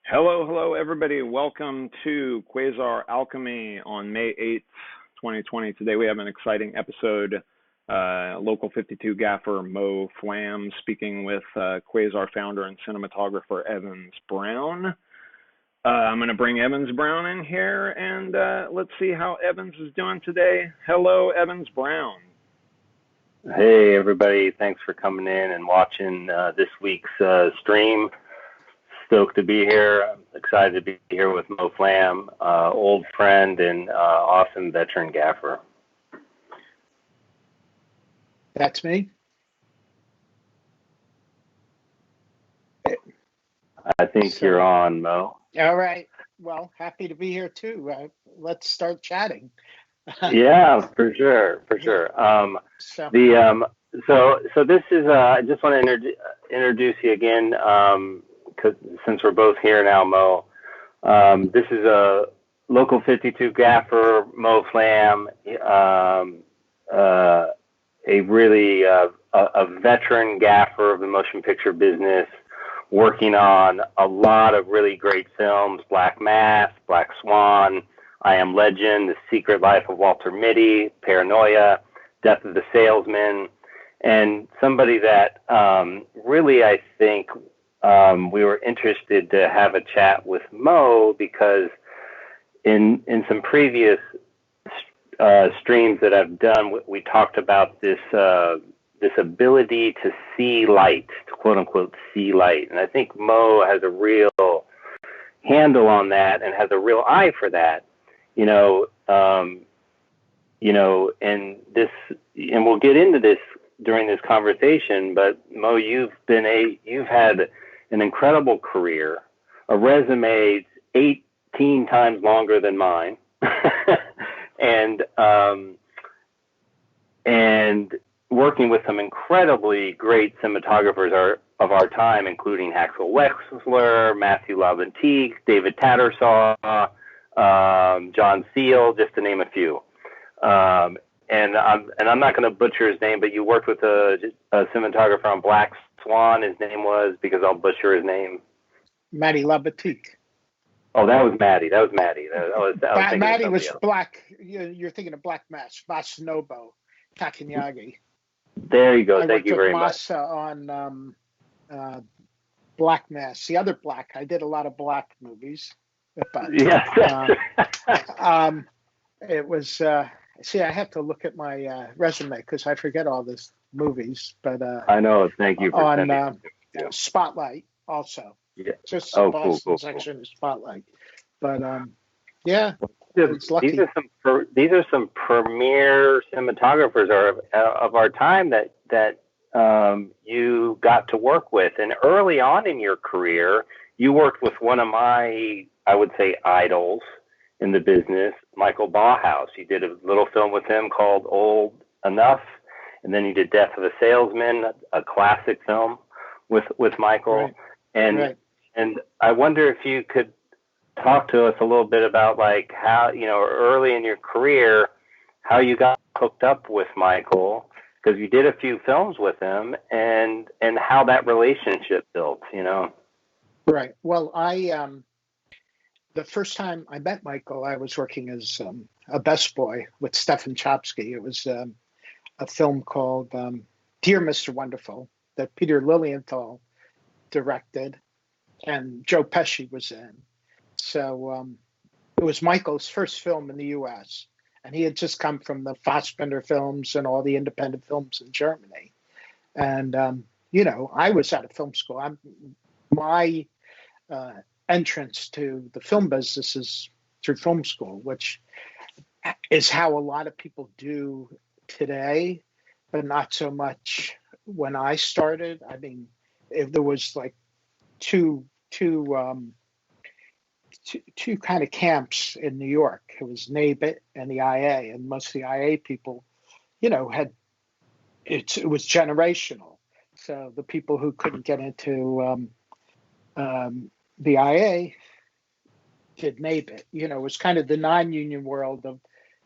Hello, everybody. Welcome to Quasar Alchemy on May 8th, 2020. Today we have an exciting episode. Local 52 gaffer Mo Flam speaking with Quasar founder and cinematographer Evans Brown. I'm going to bring Evans Brown in here and let's see how Evans is doing today. Hello, Evans Brown. Hey, everybody. Thanks for coming in and watching this week's stream. Stoked to be here. I'm excited to be here with Mo Flam, old friend and awesome veteran gaffer. That's me. I think you're on, Mo. All right. Well, happy to be here too. Let's start chatting. Yeah, for sure. So this is. I just want to introduce you again. Since we're both here now, Mo, this is a local 52 gaffer, Mo Flam, a really a veteran gaffer of the motion picture business, working on a lot of really great films: Black Mass, Black Swan, I Am Legend, The Secret Life of Walter Mitty, Paranoia, Death of the Salesman, and somebody that really, I think, we were interested to have a chat with Mo because in some previous streams that I've done, we talked about this ability to see light, to quote unquote see light, and I think Mo has a real handle on that and has a real eye for that, and we'll get into this during this conversation. But Mo, you've had an incredible career, a resume 18 times longer than mine, and working with some incredibly great cinematographers of our time, including Axel Wexler, Matthew LaVentique, David Tattersall, John Seal, just to name a few. And I'm not going to butcher his name, but you worked with a cinematographer on Black Swan. His name was, because I'll butcher his name, Matty LaVentique. Oh, that was Matty. Matty was Black. You're thinking of Black Mass, Masanobu Takenyagi. There you go. Thank you very much. On Black Mass, the other Black. I did a lot of Black movies, but it was. See, I have to look at my resume because I forget all these movies. But I know. Thank you for on Spotlight also. Yeah. Just the Boston cool. section of Spotlight. But yeah, it's lucky. These are some premier cinematographers of our time that you got to work with. And early on in your career, you worked with one of my, I would say, idols in the business, Michael Bauhaus. You did a little film with him called Old Enough, and then you did Death of a Salesman, a classic film with Michael. Right. And I wonder if you could talk to us a little bit about like how, early in your career, how you got hooked up with Michael, because you did a few films with him, and how that relationship built, Right. Well, the first time I met Michael, I was working as a busboy with Stefan Chopsky. It was a film called Dear Mr. Wonderful that Peter Lilienthal directed, and Joe Pesci was in. So it was Michael's first film in the U.S., and he had just come from the Fassbinder films and all the independent films in Germany. And, I was out of film school. My entrance to the film business is through film school, which is how a lot of people do today, but not so much when I started. I mean, if there was like two kind of camps in New York. It was NABIT and the IA, and most of the IA people, it was generational. So the people who couldn't get into the IA did NABIT. It was kind of the non-union world of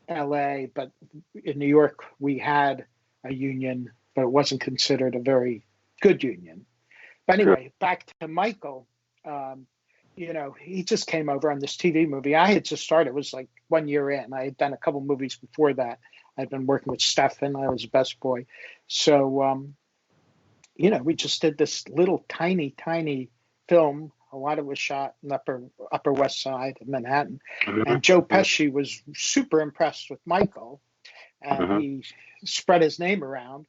LA, but in New York we had a union, but it wasn't considered a very good union. But anyway, back to Michael. he just came over on this TV movie. I had just started, it was like 1 year in. I had done a couple movies before that. I'd been working with Stefan. I was best boy. So, we just did this little tiny film. A lot of it was shot in upper West Side of Manhattan. And Joe Pesci was super impressed with Michael, and he spread his name around.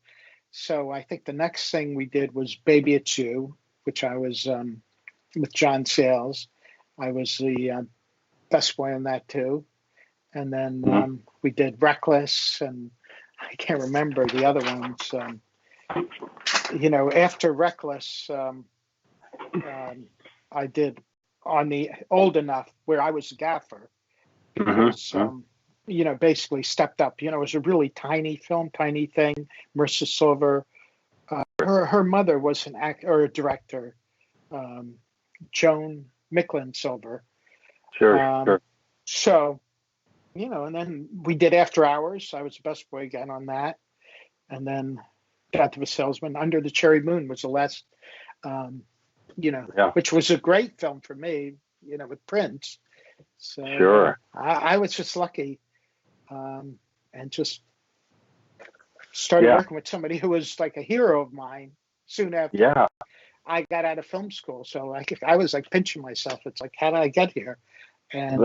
So I think the next thing we did was Baby It's You, which I was with John Sayles. I was the best boy in that too. And then we did Reckless, and I can't remember the other ones. After Reckless, I did on the Old Enough, where I was a gaffer, because basically stepped up. It was a really tiny film, tiny thing. Marissa Silver, her mother was an actor or a director, Joan Micklin Silver. Sure. So, and then we did After Hours. I was the best boy again on that, and then Death of a Salesman. Under the Cherry Moon was the last. Which was a great film for me, with Prince. So sure. I was just lucky, and just started working with somebody who was like a hero of mine soon after I got out of film school. So I was like pinching myself. It's like, how did I get here? And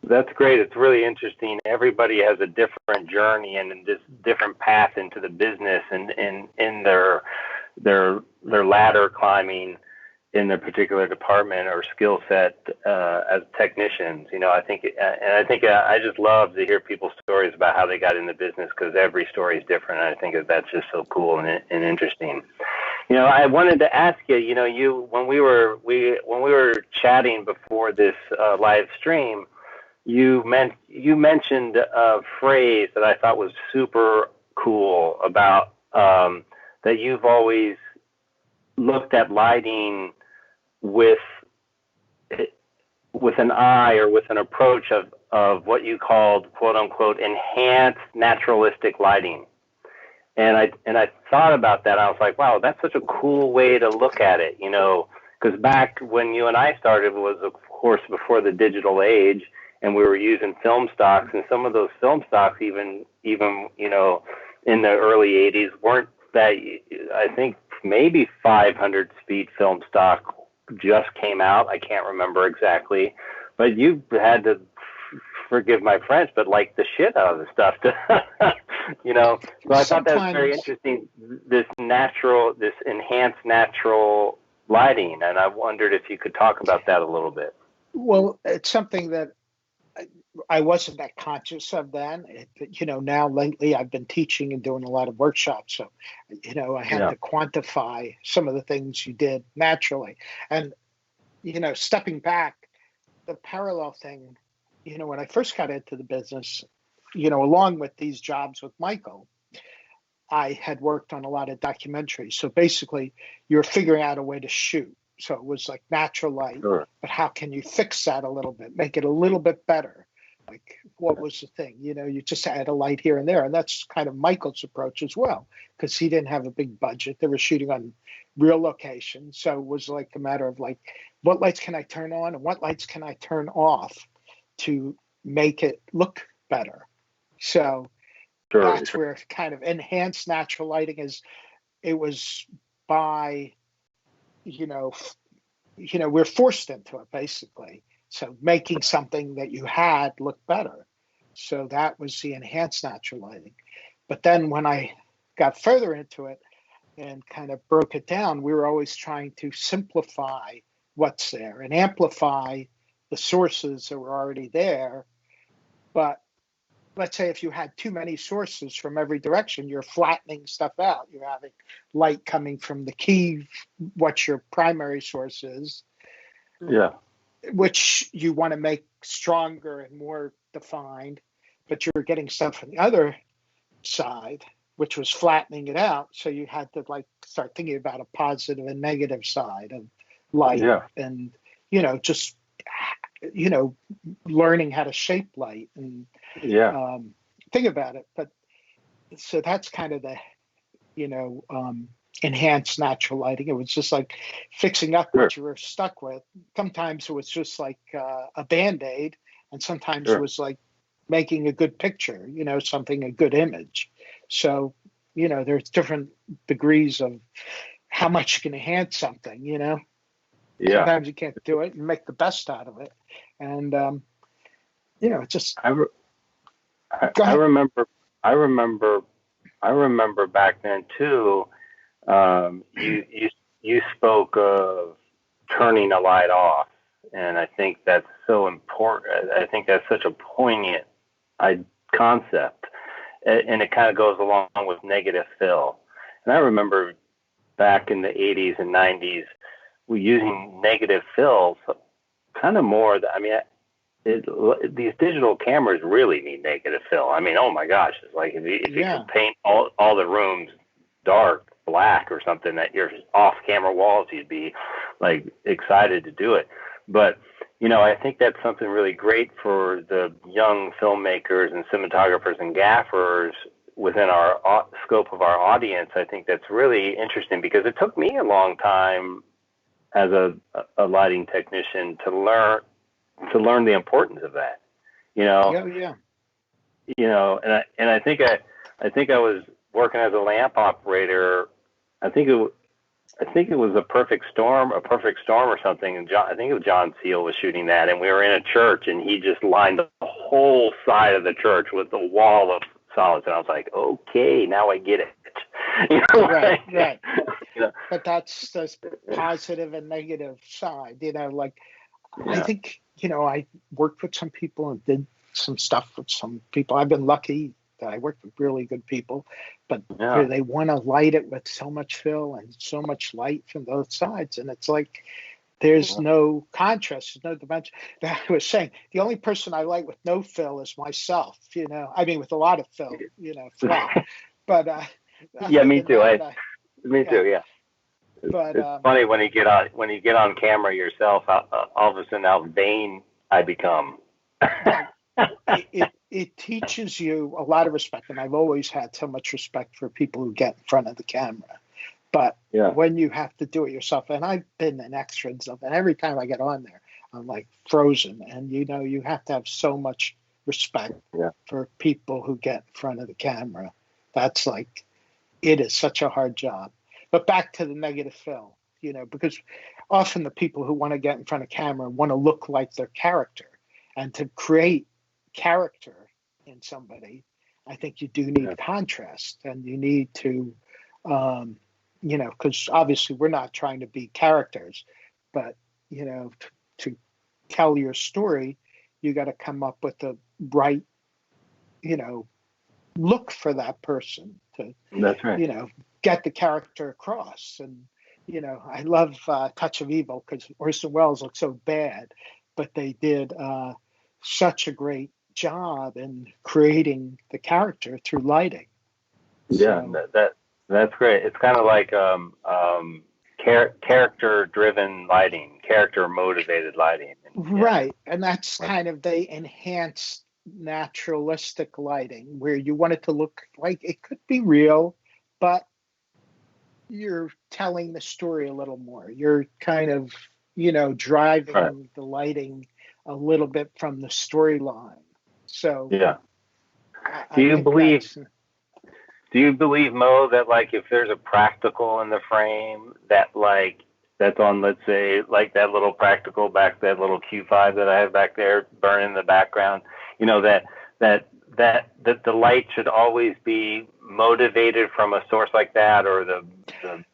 that's great. It's really interesting. Everybody has a different journey and this different path into the business, and in their ladder climbing in their particular department or skill set as technicians. I just love to hear people's stories about how they got in the business, because every story is different. And I think that's just so cool and interesting. I wanted to ask you, when we were chatting before this live stream, you mentioned a phrase that I thought was super cool about that you've always looked at lighting with an eye or with an approach of what you called, quote unquote, enhanced naturalistic lighting. And I thought about that. I was like, wow, that's such a cool way to look at it, because back when you and I started was, of course, before the digital age, and we were using film stocks, and some of those film stocks even in the early 80s weren't that. I think maybe 500 speed film stock just came out. I can't remember exactly, but you had to forgive my French, but like the shit out of the stuff to, So I thought that was very interesting. This enhanced natural lighting, and I wondered if you could talk about that a little bit. Well, it's something that I wasn't that conscious of then. Now lately I've been teaching and doing a lot of workshops. So, I had to quantify some of the things you did naturally. And, stepping back, the parallel thing, when I first got into the business, along with these jobs with Michael, I had worked on a lot of documentaries. So basically you're figuring out a way to shoot. So it was like natural light, but how can you fix that a little bit, make it a little bit better? Like, what was the thing? You just add a light here and there. And that's kind of Michael's approach as well, because he didn't have a big budget. They were shooting on real locations. So it was like a matter of like, what lights can I turn on and what lights can I turn off to make it look better? So that's where kind of enhanced natural lighting is. It was by, we're forced into it basically. So making something that you had look better. So that was the enhanced natural lighting. But then when I got further into it and kind of broke it down, we were always trying to simplify what's there and amplify the sources that were already there. But let's say if you had too many sources from every direction, you're flattening stuff out. You're having light coming from the key, what your primary source is. Yeah. Which you want to make stronger and more defined, but you're getting stuff from the other side, which was flattening it out. So you had to like start thinking about a positive and negative side of light, and just learning how to shape light and think about it. But so that's kind of the enhance natural lighting. It was just like fixing up Sure. what you were stuck with. Sometimes it was just like a Band-Aid, and sometimes Sure. it was like making a good picture, something, a good image. So, there's different degrees of how much you can enhance something, Yeah. Sometimes you can't do it and make the best out of it. And, it's just, I, re- go I ahead. remember I remember I remember back then too. You spoke of turning a light off, and I think that's so important. I think that's such a poignant concept, and it kind of goes along with negative fill. And I remember back in the 80s and 90s, we using negative fills kind of more. I mean, these digital cameras really need negative fill. I mean, oh my gosh, it's like if you Yeah. could paint all the rooms dark black or something at your off-camera walls, you'd be like excited to do it. But I think that's something really great for the young filmmakers and cinematographers and gaffers within our scope of our audience. I think that's really interesting because it took me a long time as a lighting technician to learn the importance of that. Yeah. And I think I was working as a lamp operator. I think it was a perfect storm or something. And I think it was John Seal was shooting that, and we were in a church, and he just lined the whole side of the church with a wall of solids, and I was like, okay, now I get it. Right. But that's the positive and negative side. I think, I worked with some people and did some stuff with some people. I've been lucky that I worked with really good people, but where they want to light it with so much fill and so much light from both sides. And it's like, there's no contrast, there's no dimension. I was saying, the only person I light with no fill is myself, I mean, with a lot of fill, Flam. But yeah, me too. Me yeah. too. Yeah. But it's funny when you get on camera yourself, all of a sudden how vain I become. It teaches you a lot of respect, and I've always had so much respect for people who get in front of the camera. But when you have to do it yourself, and I've been an extra and stuff, and every time I get on there, I'm like frozen. And you have to have so much respect for people who get in front of the camera. That's like, it is such a hard job. But back to the negative fill, because often the people who want to get in front of camera want to look like their character, and to create character in somebody, I think you do need contrast, and you need to, because obviously we're not trying to be characters, but to tell your story, you got to come up with the right, look for that person to, that's right, get the character across. And I love Touch of Evil because Orson Welles looked so bad, but they did such a great job in creating the character through lighting. That's great. It's kind of like character driven lighting, character motivated lighting. Right. And that's kind of, they enhanced naturalistic lighting, where you want it to look like it could be real, but you're telling the story a little more. You're kind of, driving the lighting a little bit from the storyline. So do you believe, Mo, that like if there's a practical in the frame that's on, let's say, like that little practical back, that little Q5 that I have back there burning in the background, that the light should always be motivated from a source like that, or the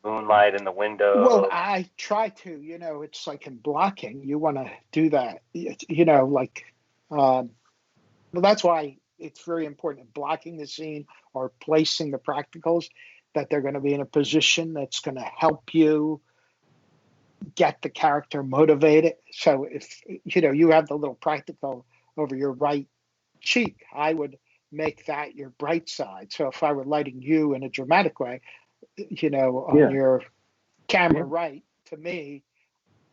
moonlight in the window? Well, I try to, it's like in blocking, you want to do that, well, that's why it's very important in blocking the scene or placing the practicals, that they're going to be in a position that's going to help you get the character motivated. So if, you have the little practical over your right cheek, I would make that your bright side. So if I were lighting you in a dramatic way, on your camera right to me,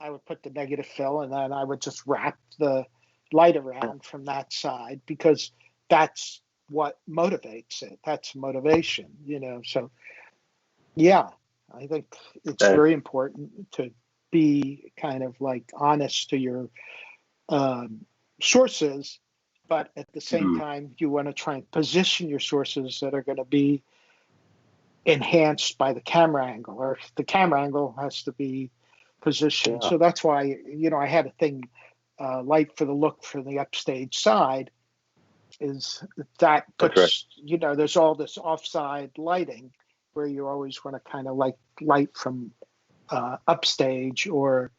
I would put the negative fill, and then I would just wrap the light around from that side, because that's what motivates it. That's motivation, so I think it's very important to be kind of like honest to your sources, but at the same time, you want to try and position your sources that are going to be enhanced by the camera angle, or the camera angle has to be positioned. So that's why, I had a thing, light for the look for the upstage side, is that puts, there's all this offside lighting where you always want to kind of like light from upstage, or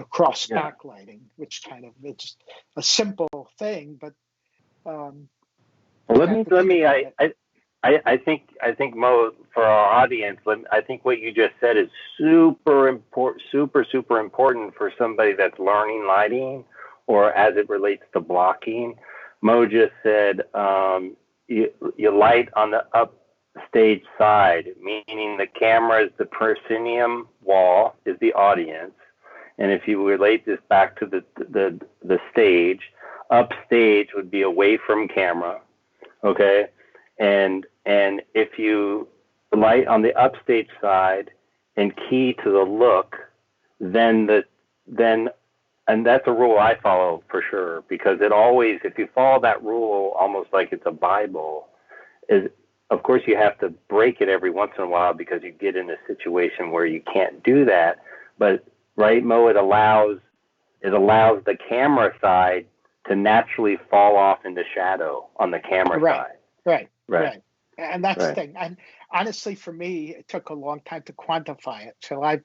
cross backlighting, which kind of, it's a simple thing, but I think Mo, for our audience, I think what you just said is super important for somebody that's learning lighting, or as it relates to blocking. Mo just said you light on the upstage side, meaning the camera is the proscenium wall, is the audience. And if you relate this back to the stage, upstage would be away from camera, okay? And if you light on the upstage side and key to the look, then and that's a rule I follow for sure, because it always, if you follow that rule almost like it's a Bible, is of course you have to break it every once in a while because you get in a situation where you can't do that. But right, Mo, it allows the camera side to naturally fall off into shadow on the camera side. Right. And that's the thing. And honestly, for me, it took a long time to quantify it. So I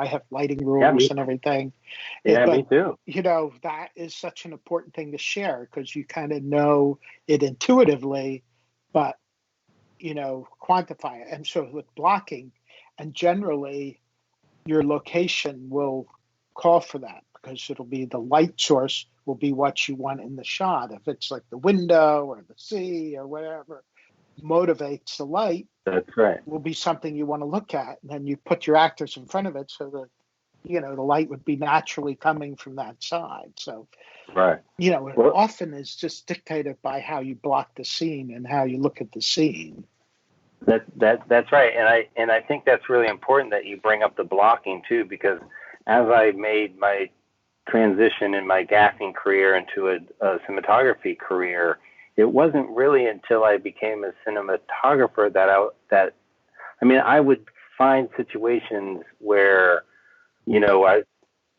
have lighting rules and everything. Yeah, me too. That is such an important thing to share, because you kind of know it intuitively, but, quantify it. And so with blocking, and generally your location will call for that, because it'll be the light source will be what you want in the shot. If it's like the window or the sea or whatever motivates the light, that's right, will be something you want to look at. And then you put your actors in front of it so that, the light would be naturally coming from that side. So, it often is just dictated by how you block the scene and how you look at the scene. That's right. And I think that's really important that you bring up the blocking too, because as I made my transition in my gaffing career into a cinematography career, it wasn't really until I became a cinematographer that I would find situations where,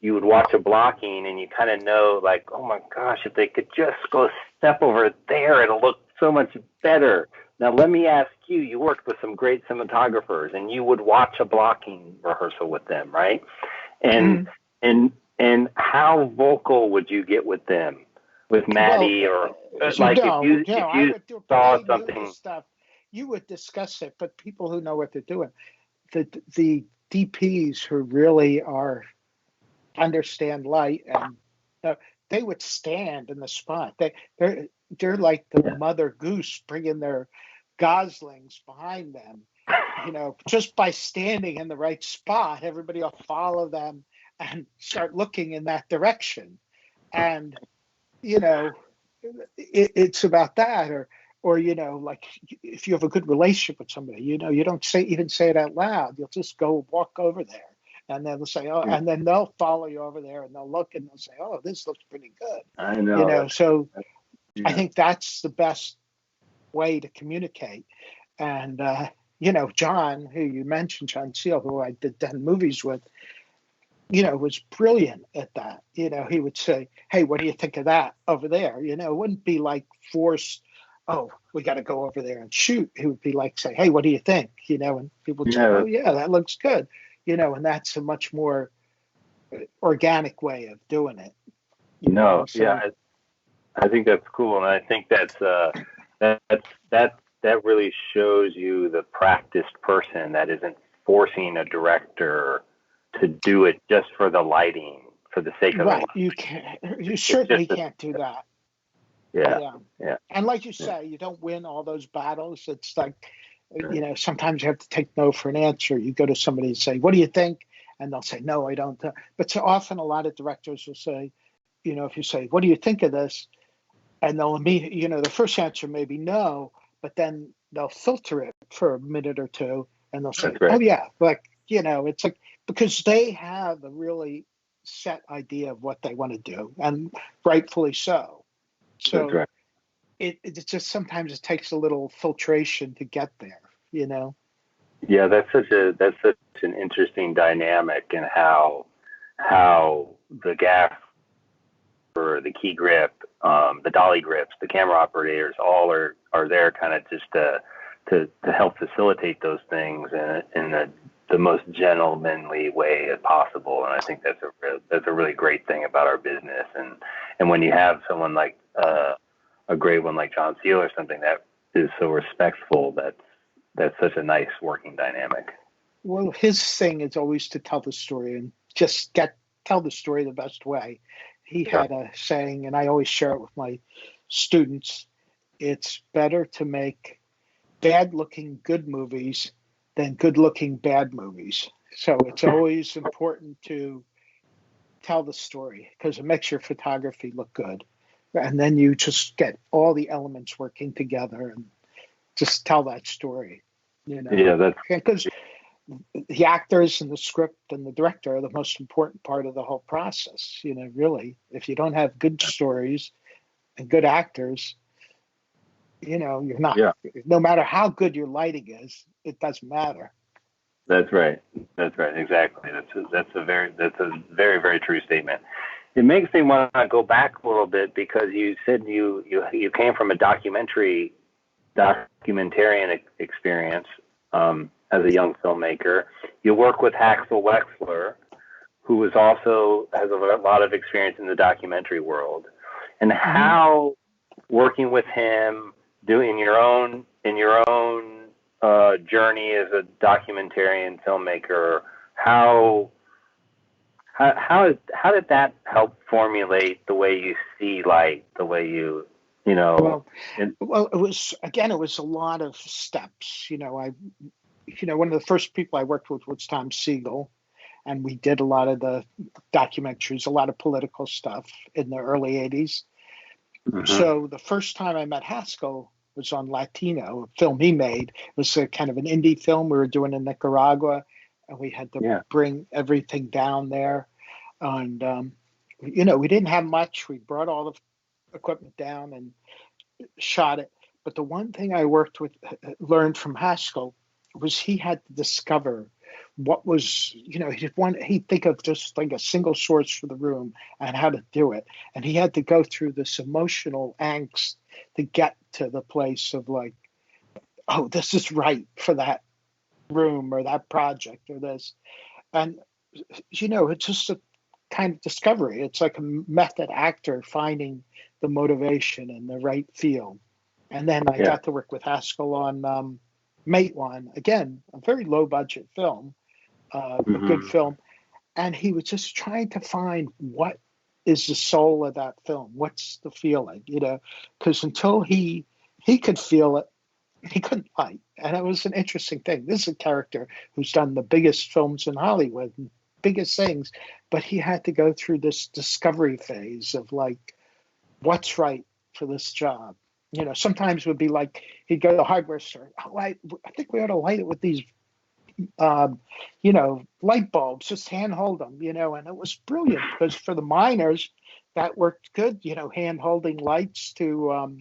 you would watch a blocking and you kind of know, like, oh my gosh, if they could just go a step over there, it'll look so much better. Now, let me ask you, you worked with some great cinematographers and you would watch a blocking rehearsal with them, right? And how vocal would you get with them, with Maddie, or like if you saw something? Stuff, you would discuss it, but people who know what they're doing, the DPs who really understand light, and they would stand in the spot. They're like the mother goose bringing their goslings behind them. Just by standing in the right spot, everybody will follow them and start looking in that direction. And it's about that, or like if you have a good relationship with somebody, you don't even say it out loud. You'll just go walk over there, and then they'll say, oh, and then they'll follow you over there, and they'll look and they'll say, oh, this looks pretty good. I know. So I think that's the best way to communicate. And John, who you mentioned, John Seal, who I did 10 movies with, was brilliant at that. He would say, hey, what do you think of that over there? It wouldn't be like forced, oh, we got to go over there and shoot. He would be like, say, hey, what do you think? And people would say, oh, yeah, that looks good. And that's a much more organic way of doing it. I think that's cool. And I think that really shows you the practiced person that isn't forcing a director to do it just for the lighting, for the sake of it. You certainly can't do that. Yeah. And like you say, you don't win all those battles. It's like, sometimes you have to take no for an answer. You go to somebody and say, what do you think? And they'll say, no, I don't. But so often a lot of directors will say, if you say, what do you think of this? And they'll immediately, the first answer may be no, but then they'll filter it for a minute or two and they'll say, oh yeah, like It's like, because they have a really set idea of what they want to do, and rightfully so. So That's right. it just sometimes it takes a little filtration to get there. Yeah, that's such an interesting dynamic in how the gaff or the key grip, the dolly grips, the camera operators all are there kind of just to help facilitate those things in the most gentlemanly way as possible. And I think that's a really great thing about our business. And when you have someone like a great one like John Seal or something that is so respectful, that's such a nice working dynamic. Well, his thing is always to tell the story and just tell the story the best way. He had a saying, and I always share it with my students: it's better to make bad-looking good movies than good-looking bad movies. So it's always important to tell the story, because it makes your photography look good. And then you just get all the elements working together and just tell that story. Yeah, that's because the actors and the script and the director are the most important part of the whole process. Really, if you don't have good stories and good actors, you're not. Yeah. No matter how good your lighting is, it doesn't matter. That's right. Exactly. That's a very very true statement. It makes me want to go back a little bit, because you said you came from a documentarian experience as a young filmmaker. You work with Haxel Wexler, who has a lot of experience in the documentary world, and how working with him, doing your own journey as a documentarian filmmaker, how did that help formulate the way you see light, the way you Well, it was a lot of steps. One of the first people I worked with was Tom Siegel, and we did a lot of the documentaries, a lot of political stuff in the early 80s. Mm-hmm. So the first time I met Haskell was on Latino, a film he made. It was a kind of an indie film we were doing in Nicaragua, and we had to bring everything down there. And, we didn't have much. We brought all the equipment down and shot it. But the one thing I learned from Haskell was he had to discover what was, he'd think of just like a single source for the room and how to do it. And he had to go through this emotional angst to get to the place of like, oh, this is right for that room or that project or this. And, it's just a kind of discovery. It's like a method actor finding the motivation and the right feel. And then I got to work with Haskell on Mate One, again, a very low budget film, a good film. And he was just trying to find what is the soul of that film. What's the feeling, because until he could feel it, he couldn't light. And it was an interesting thing. This is a character who's done the biggest films in Hollywood, biggest things, but he had to go through this discovery phase of like, what's right for this job. Sometimes it would be like he'd go to the hardware store. Oh, I think we ought to light it with these, light bulbs. Just hand hold them, And it was brilliant because for the miners, that worked good. Hand holding lights to,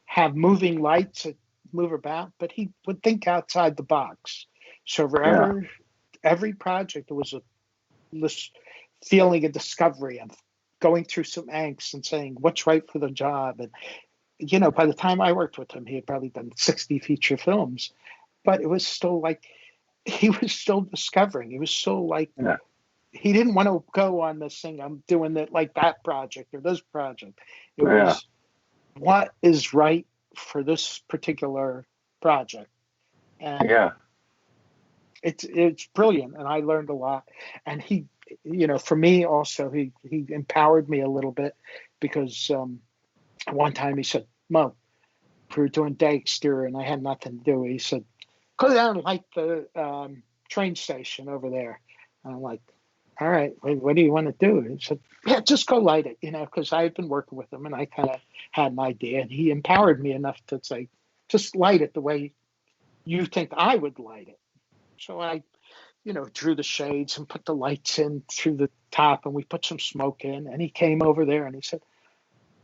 have moving lights that move about. But he would think outside the box. So for every project, it was this feeling of discovery and going through some angst and saying what's right for the job. And by the time I worked with him, he had probably done 60 feature films, but it was still like he was still discovering. He was still like he didn't want to go on this thing. I'm doing it like that project or this project. It was what is right for this particular project. And it's brilliant, and I learned a lot. And he, for me also, he empowered me a little bit because one time he said, "Mo, we were doing day exterior and I had nothing to do." He said, "Go down and light the train station over there." And I'm like, "All right, what do you want to do?" He said, "Yeah, just go light it," because I had been working with him and I kind of had an idea, and he empowered me enough to say, "Just light it the way you think I would light it." So I drew the shades and put the lights in through the top, and we put some smoke in, and he came over there and he said,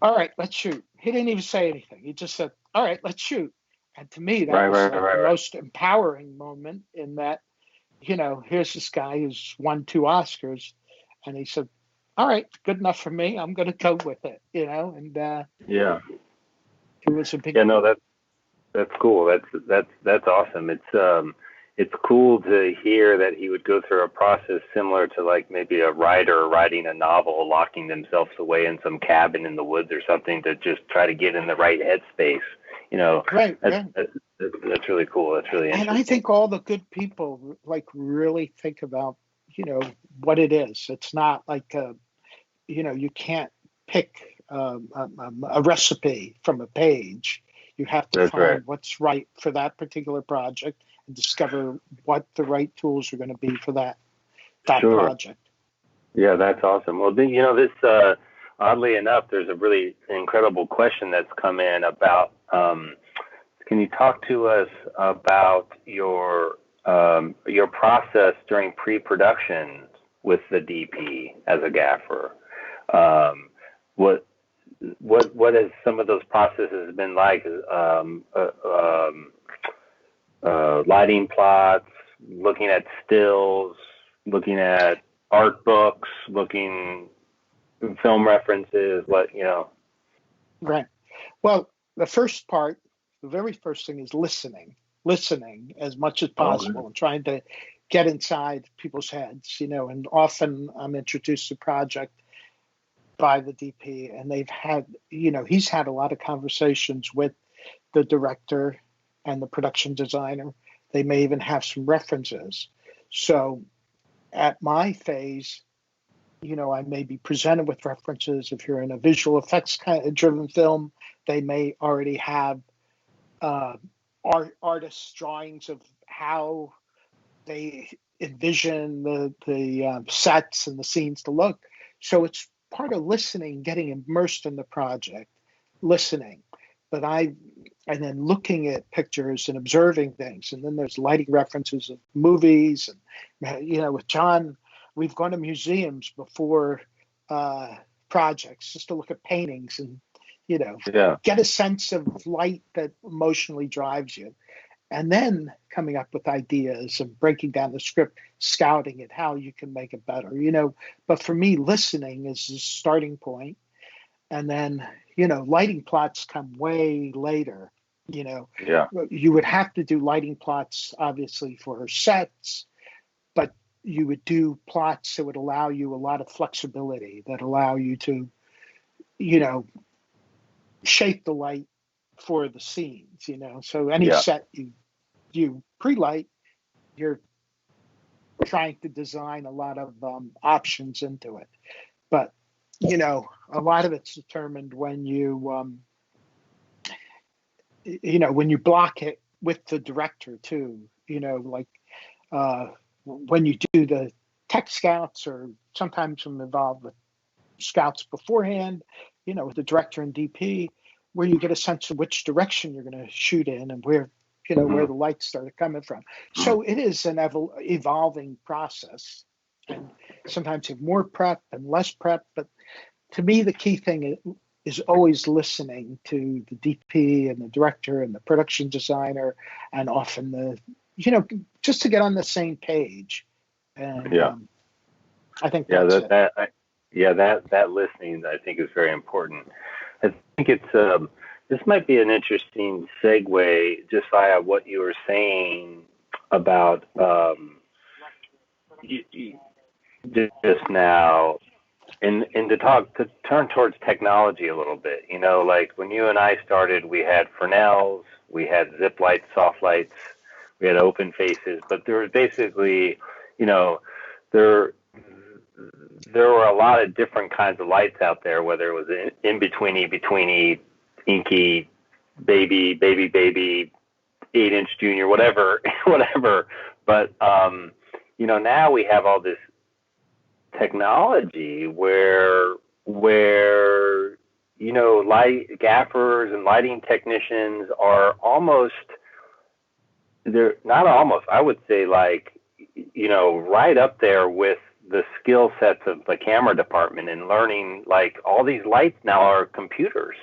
all right, let's shoot. He didn't even say anything. He just said, all right, let's shoot. And to me, that was the most empowering moment, in that, here's this guy who's won 2 Oscars, and he said, all right, good enough for me. I'm going to go with it, and yeah, it was a big. Yeah, no, that's cool. That's awesome. It's cool to hear that he would go through a process similar to like maybe a writer writing a novel, locking themselves away in some cabin in the woods or something to just try to get in the right headspace. Right. That's really cool. That's really interesting. And I think all the good people like really think about, what it is. It's not like, you can't pick a recipe from a page. You have to find what's right for that particular project and discover what the right tools are going to be for that project. Yeah, that's awesome. Well, this oddly enough, there's a really incredible question that's come in about. Can you talk to us about your process during pre-production with the DP as a gaffer? What has some of those processes been like? Lighting plots, looking at stills, looking at art books, looking film references. Right. Well, the very first thing is listening as much as possible, and trying to get inside people's heads, and often I'm introduced to project by the DP, and they've had, he's had a lot of conversations with the director and the production designer. They may even have some references. So at my phase, I may be presented with references. If you're in a visual effects kind of driven film, they may already have artists' drawings of how they envision the sets and the scenes to look. So it's part of listening, getting immersed in the project, listening. And then looking at pictures and observing things. And then there's lighting references of movies. And, with John, we've gone to museums before projects just to look at paintings and, get a sense of light that emotionally drives you. And then coming up with ideas and breaking down the script, scouting it, how you can make it better, But for me, listening is the starting point. And then, lighting plots come way later. You would have to do lighting plots, obviously, for sets, but you would do plots that would allow you a lot of flexibility, that allow you to, shape the light for the scenes, So any set you pre-light, you're trying to design a lot of options into it. But a lot of it's determined when you, when you block it with the director too, when you do the tech scouts, or sometimes I'm involved with scouts beforehand, with the director and DP, where you get a sense of which direction you're going to shoot in and where, where the lights started coming from. So it is an evolving process, and sometimes you have more prep and less prep. But to me, the key thing is always listening to the DP and the director and the production designer, and often just to get on the same page. And I think that's that listening, I think, is very important. I think it's this might be an interesting segue just via what you were saying about just now, and to turn towards technology a little bit. Like when you and I started, we had Fresnels, we had zip lights, soft lights, we had open faces, but there was basically, there were a lot of different kinds of lights out there, whether it was in-betweeny, inky, baby, 8-inch junior, whatever. But, now we have all this technology where light gaffers and lighting technicians are I would say, like, right up there with the skill sets of the camera department and learning, like, all these lights now are computers.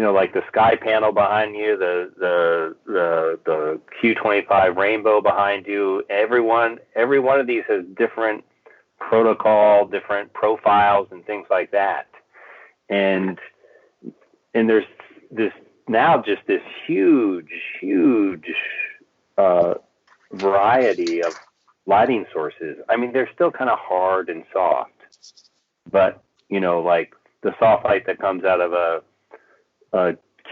Like the sky panel behind you, the Q25 rainbow behind you. Every one of these has different protocol, different profiles, and things like that. And there's just this huge variety of lighting sources. I mean, they're still kind of hard and soft, but like the soft light that comes out of a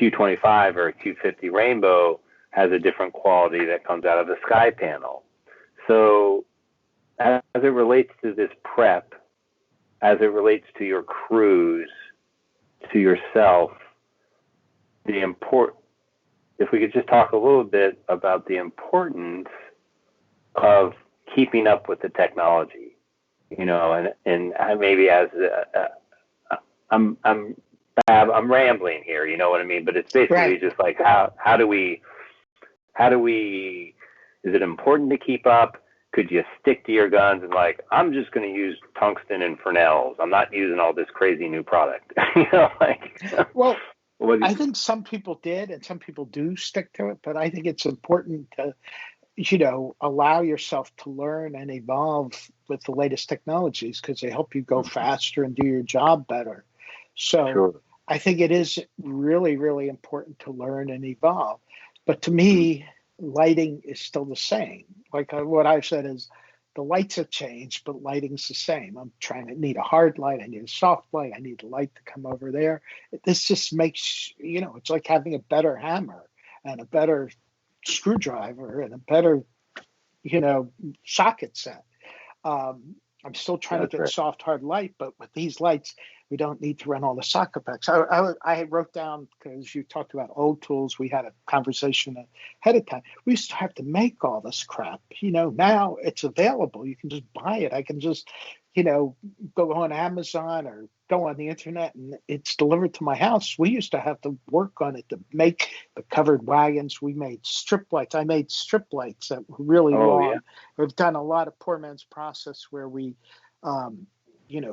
Q25 or a Q50 rainbow has a different quality that comes out of the sky panel. So as it relates to this prep, as it relates to your crews, to yourself, if we could just talk a little bit about the importance of keeping up with the technology, and maybe as I'm rambling here, you know what I mean? But it's basically just like how do we? Is it important to keep up? Could you stick to your guns and like, I'm just going to use tungsten and Fresnels. I'm not using all this crazy new product. Well, I think some people did, and some people do stick to it. But I think it's important to, allow yourself to learn and evolve with the latest technologies because they help you go faster and do your job better. So sure. I think it is really, really important to learn and evolve. But to me, lighting is still the same. Like what I've said is the lights have changed, but lighting's the same. I'm trying to need a hard light. I need a soft light. I need the light to come over there. This just makes, it's like having a better hammer and a better screwdriver and a better, socket set. I'm still trying to get soft, hard light, but with these lights, we don't need to run all the socket packs. I wrote down, because you talked about old tools, we had a conversation ahead of time. We used to have to make all this crap. Now it's available. You can just buy it. I can just, go on Amazon or go on the internet and it's delivered to my house. We used to have to work on it to make the covered wagons. We made strip lights. I made strip lights that were really long. Yeah. We've done a lot of poor man's process where we,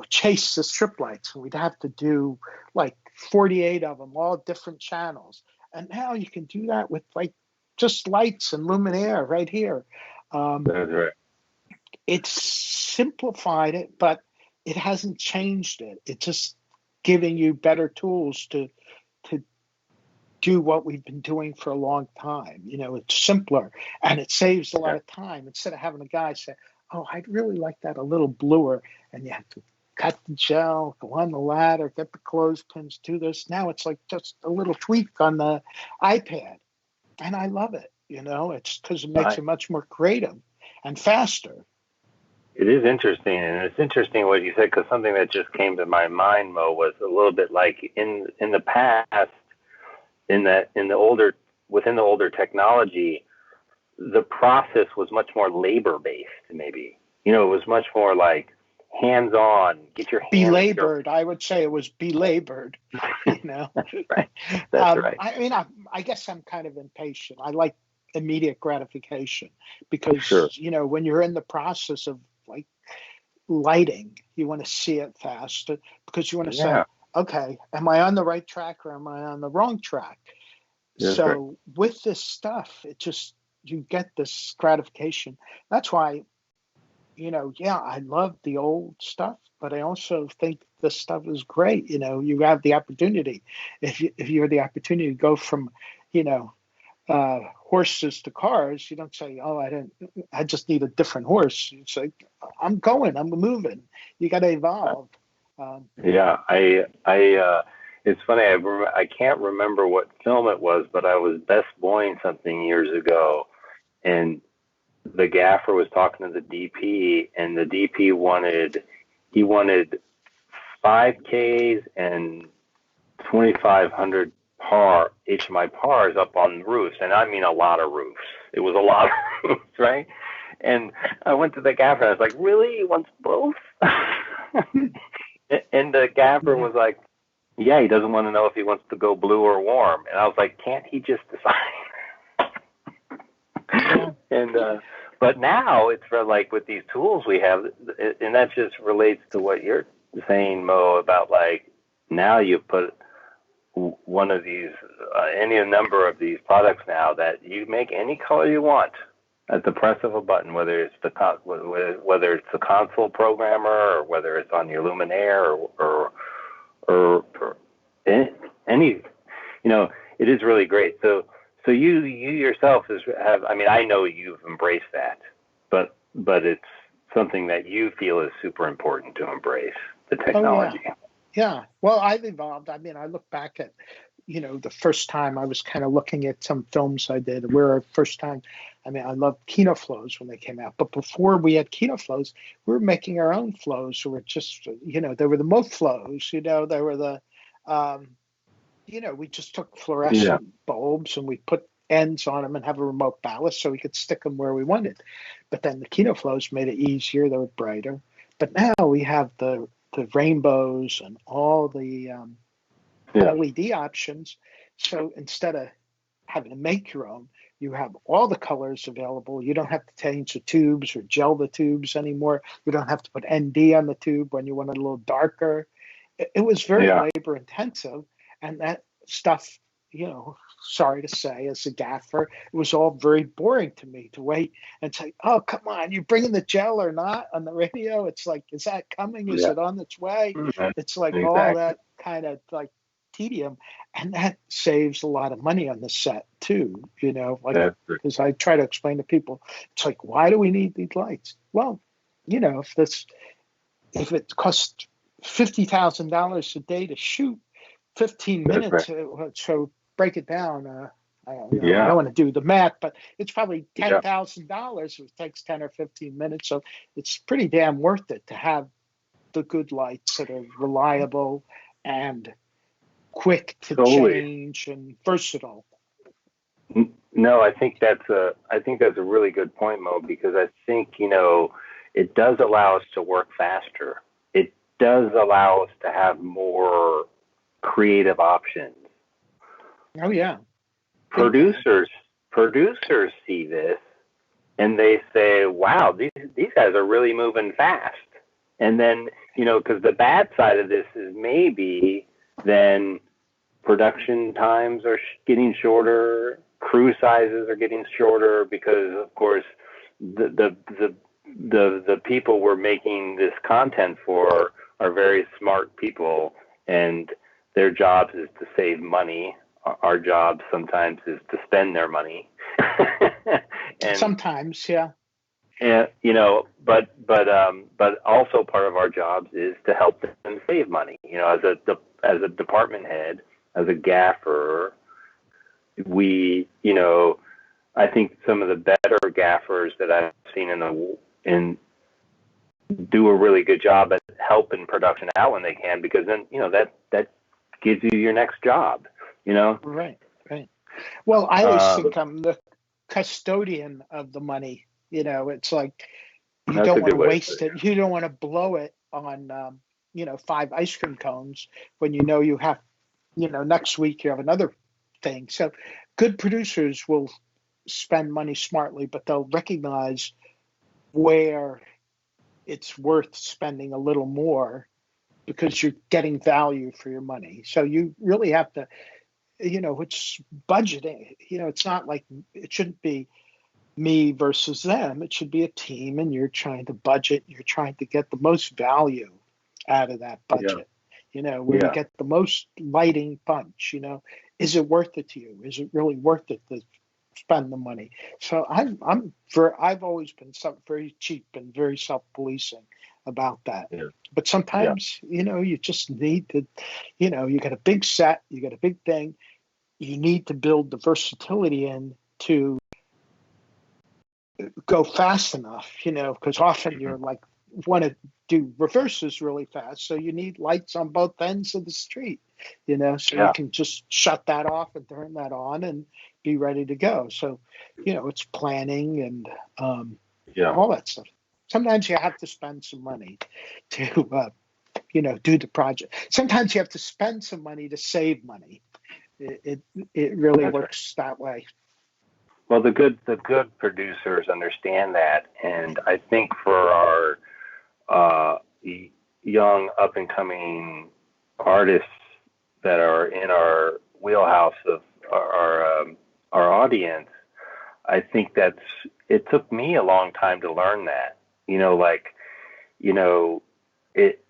chase the strip lights, and we'd have to do like 48 of them, all different channels. And now you can do that with like just lights and luminaire right here. That's right. It's simplified it, but it hasn't changed it. It's just giving you better tools to do what we've been doing for a long time. It's simpler and it saves a lot of time. Instead of having a guy say, oh, I'd really like that a little bluer, and you have to cut the gel, go on the ladder, get the clothespins, do this. Now it's like just a little tweak on the iPad. And I love it. It's because it makes it much more creative and faster. It is interesting, and it's interesting what you said, because something that just came to my mind, Mo, was a little bit like in the past, within the older technology, the process was much more labor-based, maybe. It was much more like hands-on, get your hands belabored. I would say it was belabored, That's right. That's right. I mean, I guess I'm kind of impatient. I like immediate gratification because, sure. When you're in the process of like lighting, you want to see it fast because you want to say, okay, am I on the right track or am I on the wrong track? That's so right. With this stuff, you get this gratification. That's why, I love the old stuff, but I also think this stuff is great. You have the opportunity. If you have the opportunity to go from, horses to cars, you don't say, oh, I just need a different horse. You say, I'm moving. You got to evolve. It's funny. I can't remember what film it was, but I was best boying something years ago, and the gaffer was talking to the DP, and the DP wanted 5Ks and 2,500 HMI pars up on roofs, and I mean a lot of roofs. It was a lot of roofs, right? And I went to the gaffer, and I was like, really? He wants both? And the gaffer was like, yeah, he doesn't want to know if he wants to go blue or warm. And I was like, can't he just decide? And But now it's for like with these tools we have, and that just relates to what you're saying, Mo, about like now you put one of these, any number of these products now that you make any color you want at the press of a button, whether it's the console programmer or whether it's on your Luminaire or any, it is really great. So you yourself have, I mean, I know you've embraced that, but it's something that you feel is super important to embrace the technology. Oh, yeah. Well, I've evolved. I mean, I look back at, the first time I was kind of looking at some films I did where first time, I mean, I loved Kino flows when they came out, but before we had Kino flows, we were making our own flows. So we're just, they were the Mo flows, they were the, we just took fluorescent bulbs and we put ends on them and have a remote ballast so we could stick them where we wanted. But then the Kino flows made it easier. They were brighter. But now we have the rainbows and all the LED options. So instead of having to make your own, you have all the colors available. You don't have to change the tubes or gel the tubes anymore. You don't have to put ND on the tube when you want it a little darker. It was very labor intensive. And that stuff, sorry to say, as a gaffer, it was all very boring to me to wait and say, oh, come on, you're bringing the gel or not on the radio? It's like, is that coming? Is it on its way? It's like all that kind of like tedium. And that saves a lot of money on the set too, because I try to explain to people, it's like, why do we need these lights? Well, if it costs $50,000 a day to shoot 15 minutes, so break it down. I don't want to do the math, but it's probably $10,000 if it takes 10 or 15 minutes. So it's pretty damn worth it to have the good lights that are reliable and quick to change and versatile. No, I think that's a really good point, Mo, because I think, it does allow us to work faster. It does allow us to have more creative options. Oh yeah. Producers see this and they say, wow, these guys are really moving fast. And then, because the bad side of this is maybe then production times are getting shorter, crew sizes are getting shorter because of course the people we're making this content for are very smart people and their jobs is to save money. Our job sometimes is to spend their money. And sometimes, yeah. And but also part of our jobs is to help them save money. As a department head, as a gaffer, we, I think some of the better gaffers that I've seen in do a really good job at helping production out when they can, because then that gives you your next job. Right. Well, I always think I'm the custodian of the money. It's like you don't want to waste it. You don't want to blow it on 5 ice cream cones when you have next week you have another thing. So good producers will spend money smartly, but they'll recognize where it's worth spending a little more because you're getting value for your money. So you really have to, it's budgeting. It's not like it shouldn't be me versus them. It should be a team, and you're trying to budget. You're trying to get the most value out of that budget. Where you get the most lighting punch. Is it worth it to you? Is it really worth it to spend the money? So I've always been very cheap and very self-policing about that. Yeah. But sometimes, you just need to, you got a big set, you got a big thing, you need to build the versatility in to go fast enough, because often you're like, want to do reverses really fast. So you need lights on both ends of the street, so you can just shut that off and turn that on and be ready to go. So, it's planning and all that stuff. Sometimes you have to spend some money to, do the project. Sometimes you have to spend some money to save money. It really works that way. Well, the good producers understand that, and I think for our young up and coming artists that are in our wheelhouse of our audience, I think it took me a long time to learn that. You know, it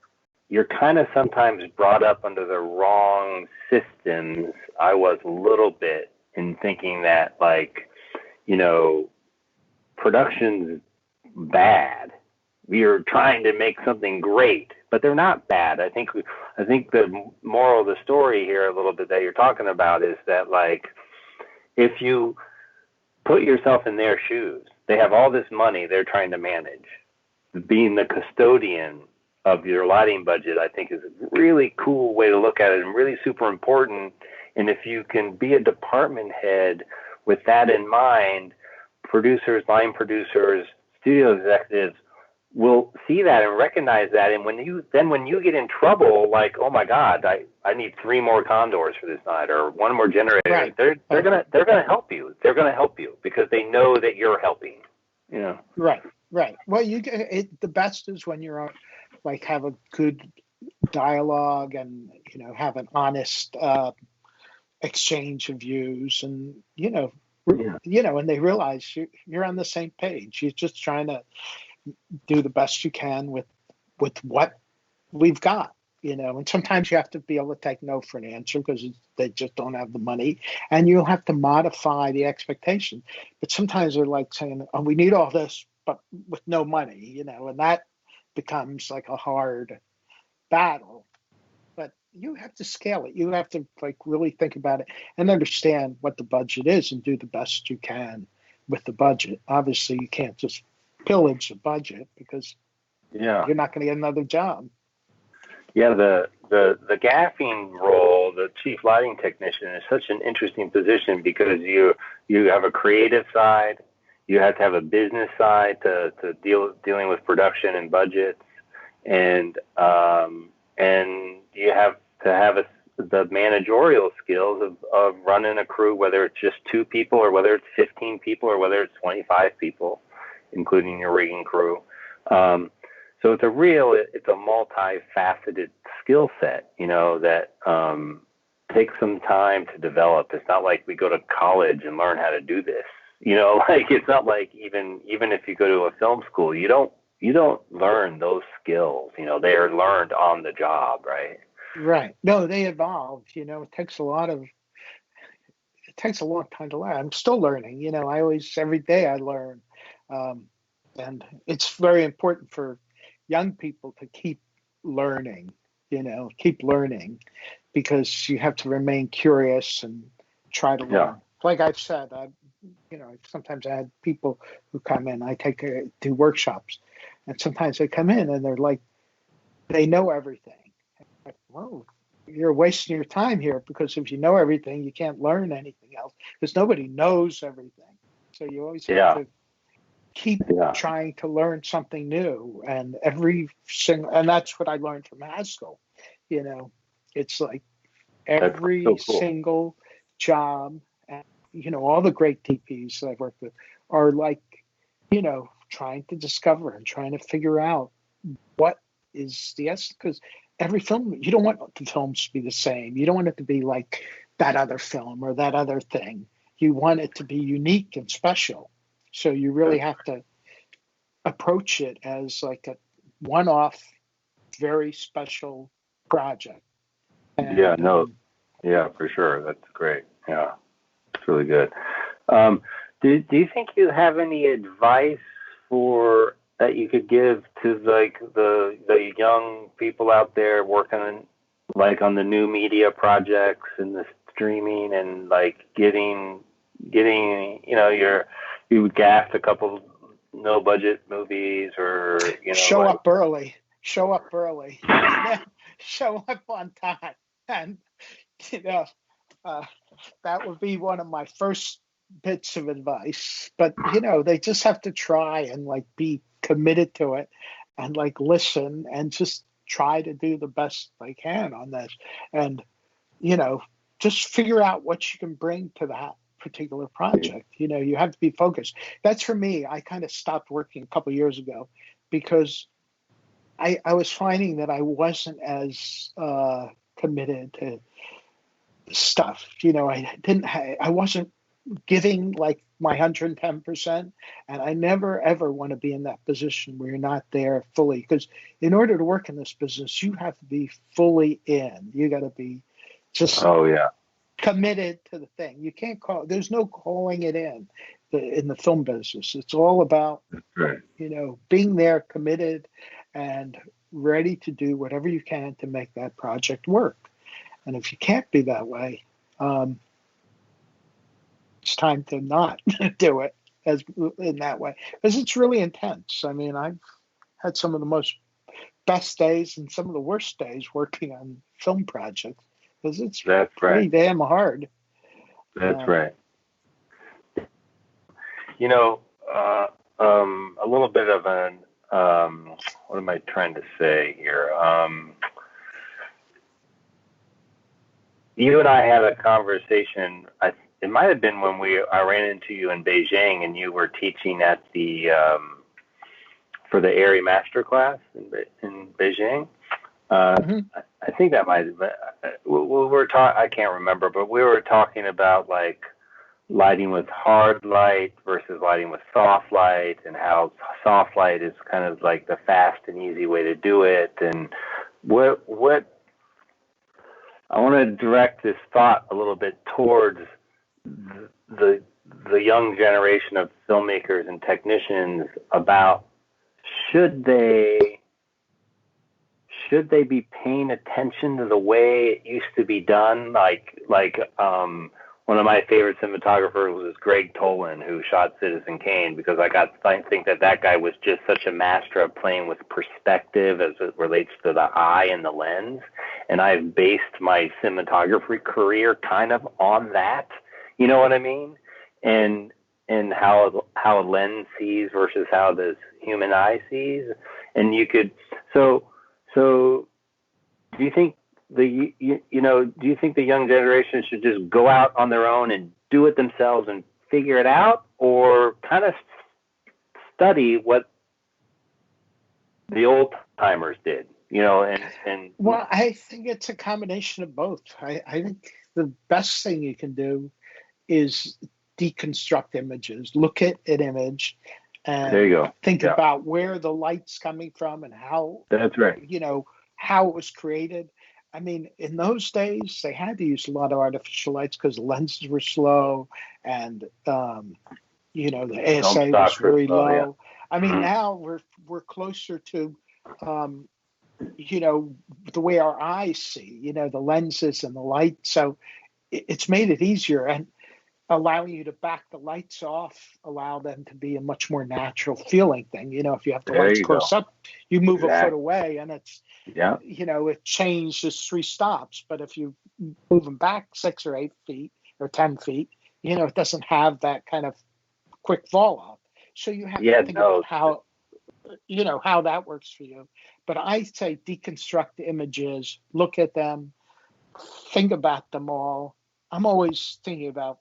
you're kind of sometimes brought up under the wrong systems. I was a little bit in thinking that production's bad. We are trying to make something great, but they're not bad. I think the moral of the story here a little bit that you're talking about is that if you put yourself in their shoes, they have all this money they're trying to manage. Being the custodian of your lighting budget, I think, is a really cool way to look at it and really super important. And if you can be a department head with that in mind, producers, line producers, studio executives will see that and recognize that. And when you get in trouble, like, oh my God, I need 3 more condors for this night or 1 more generator, Right. they're gonna help you. They're gonna help you because they know that you're helping. Right. Well, the best is when you're have a good dialogue and have an honest exchange of views, and and they realize you're on the same page. You're just trying to do the best you can with what we've got, and sometimes you have to be able to take no for an answer because they just don't have the money, and you'll have to modify the expectation. But sometimes they're like saying, oh, we need all this but with no money, and that becomes like a hard battle. But you have to scale it. You have to really think about it and understand what the budget is and do the best you can with the budget. Obviously you can't just pillage the budget because you're not going to get another job. Yeah, the gaffing role, the chief lighting technician, is such an interesting position because you have a creative side, you have to have a business side to dealing with production and budgets, and you have to have the managerial skills of running a crew, whether it's just 2 people or whether it's 15 people or whether it's 25 people, including your rigging crew. So it's a multifaceted skill set, that takes some time to develop. It's not like we go to college and learn how to do this. It's not like even if you go to a film school, you don't learn those skills. They are learned on the job, right? Right. No, they evolve. It takes a long time to learn. I'm still learning. Every day I learn. And it's very important for young people to keep learning, because you have to remain curious and try to learn. Yeah. Like I've said, sometimes I had people who come in, do workshops, and sometimes they come in and they're like, they know everything. Like, whoa, you're wasting your time here, because if you know everything, you can't learn anything else because nobody knows everything. So you always have to keep trying to learn something new, and and that's what I learned from Haskell. It's like every single job, and all the great DPs that I've worked with are like, trying to discover and trying to figure out what is the essence. Because every film, you don't want the films to be the same. You don't want it to be like that other film or that other thing. You want it to be unique and special. So you really have to approach it as like a one-off, very special project. And, for sure. That's great. Yeah, it's really good. Do you think you have any advice that you could give to the young people out there working on the new media projects and the streaming and getting you gaffed a couple no budget movies, or show up early, show up on time, and that would be one of my first bits of advice. But they just have to try and be committed to it, and listen and just try to do the best they can on this, and just figure out what you can bring to that particular project. You have to be focused. That's for me. I kind of stopped working a couple of years ago because I was finding that I wasn't as committed to stuff. I wasn't giving like my 110%, and I never ever want to be in that position where you're not there fully, because in order to work in this business you have to be fully in. You got to be just committed to the thing. You can't there's no calling it in the film business. It's all about being there, committed and ready to do whatever you can to make that project work. And if you can't be that way, it's time to not do it in that way, because it's really intense. I mean, I've had some of the most best days and some of the worst days working on film projects, because it's pretty damn hard. That's right. A little bit of an what am I trying to say here? You and I had a conversation. It might have been when I ran into you in Beijing, and you were teaching at the for the ARRI master class in Beijing. I think that might have been. I can't remember, but we were talking about like lighting with hard light versus lighting with soft light, and how soft light is kind of like the fast and easy way to do it. And what I want to direct this thought a little bit towards the young generation of filmmakers and technicians about should they be paying attention to the way it used to be done? Like one of my favorite cinematographers was Greg Tolan, who shot Citizen Kane, because I think that guy was just such a master of playing with perspective as it relates to the eye and the lens. And I've based my cinematography career kind of on that. You know what I mean? And how a lens sees versus how the human eye sees. And you could so do you think do you think the young generation should just go out on their own and do it themselves and figure it out, or kind of study what the old timers did? And well, I think it's a combination of both. I think the best thing you can do is deconstruct images. Look at an image and there you go. Think about where the light's coming from and how that's right. How it was created. I mean, in those days, they had to use a lot of artificial lights because the lenses were slow, and the ASA was very low. Yeah. I mean, now we're closer to, the way our eyes see, the lenses and the light. So it's made it easier, and allowing you to back the lights off, allow them to be a much more natural feeling thing. If you have the lights close up, you move a foot away, and it's, it changes 3 stops. But if you move them back 6 or 8 feet or 10 feet, it doesn't have that kind of quick fall off. So you have to think about how that works for you. But I say deconstruct the images, look at them, think about them all. I'm always thinking about,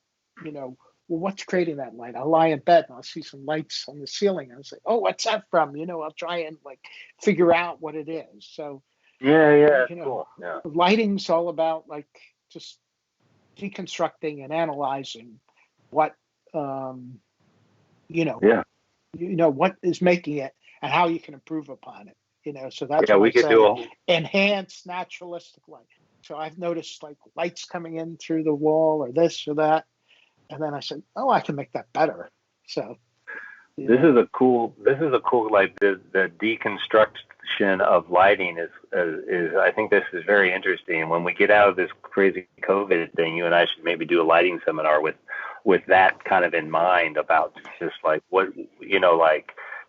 what's creating that light? I'll lie in bed and I'll see some lights on the ceiling. I'll say, oh, what's that from? I'll try and figure out what it is. So, cool. Yeah. Lighting's all about just deconstructing and analyzing what, what is making it and how you can improve upon it. So that's what we could do enhance naturalistic light. So I've noticed lights coming in through the wall or this or that. And then I said, oh, I can make that better. So this is a cool the deconstruction of lighting is I think this is very interesting. When we get out of this crazy COVID thing, you and I should maybe do a lighting seminar with that kind of in mind, about just what,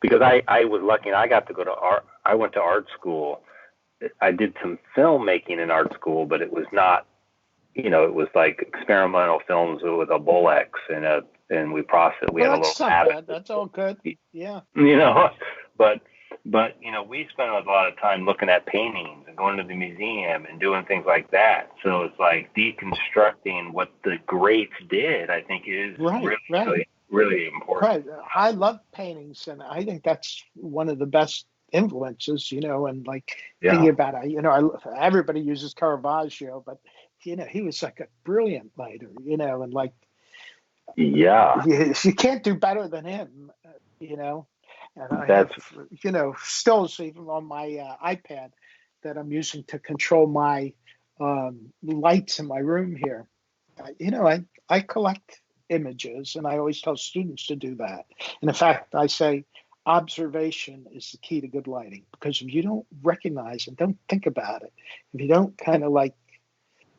because I was lucky and I got to go to I went to art school. I did some filmmaking in art school, but it was not, it was experimental films with a Bolex and we processed. We had a little not bad. That's all good. Yeah. But But, we spend a lot of time looking at paintings and going to the museum and doing things like that. So it's like deconstructing what the greats did, I think is Right, really, right. really, really important. Right. I love paintings, and I think that's one of the best influences, and like thinking Yeah. about it, everybody uses Caravaggio, but, he was like a brilliant lighter, and like, Yeah. you can't do better than him, and I have, That's, stills even on my iPad that I'm using to control my lights in my room here. I collect images, and I always tell students to do that. And in fact, I say observation is the key to good lighting, because if you don't recognize and don't think about it, if you don't kind of like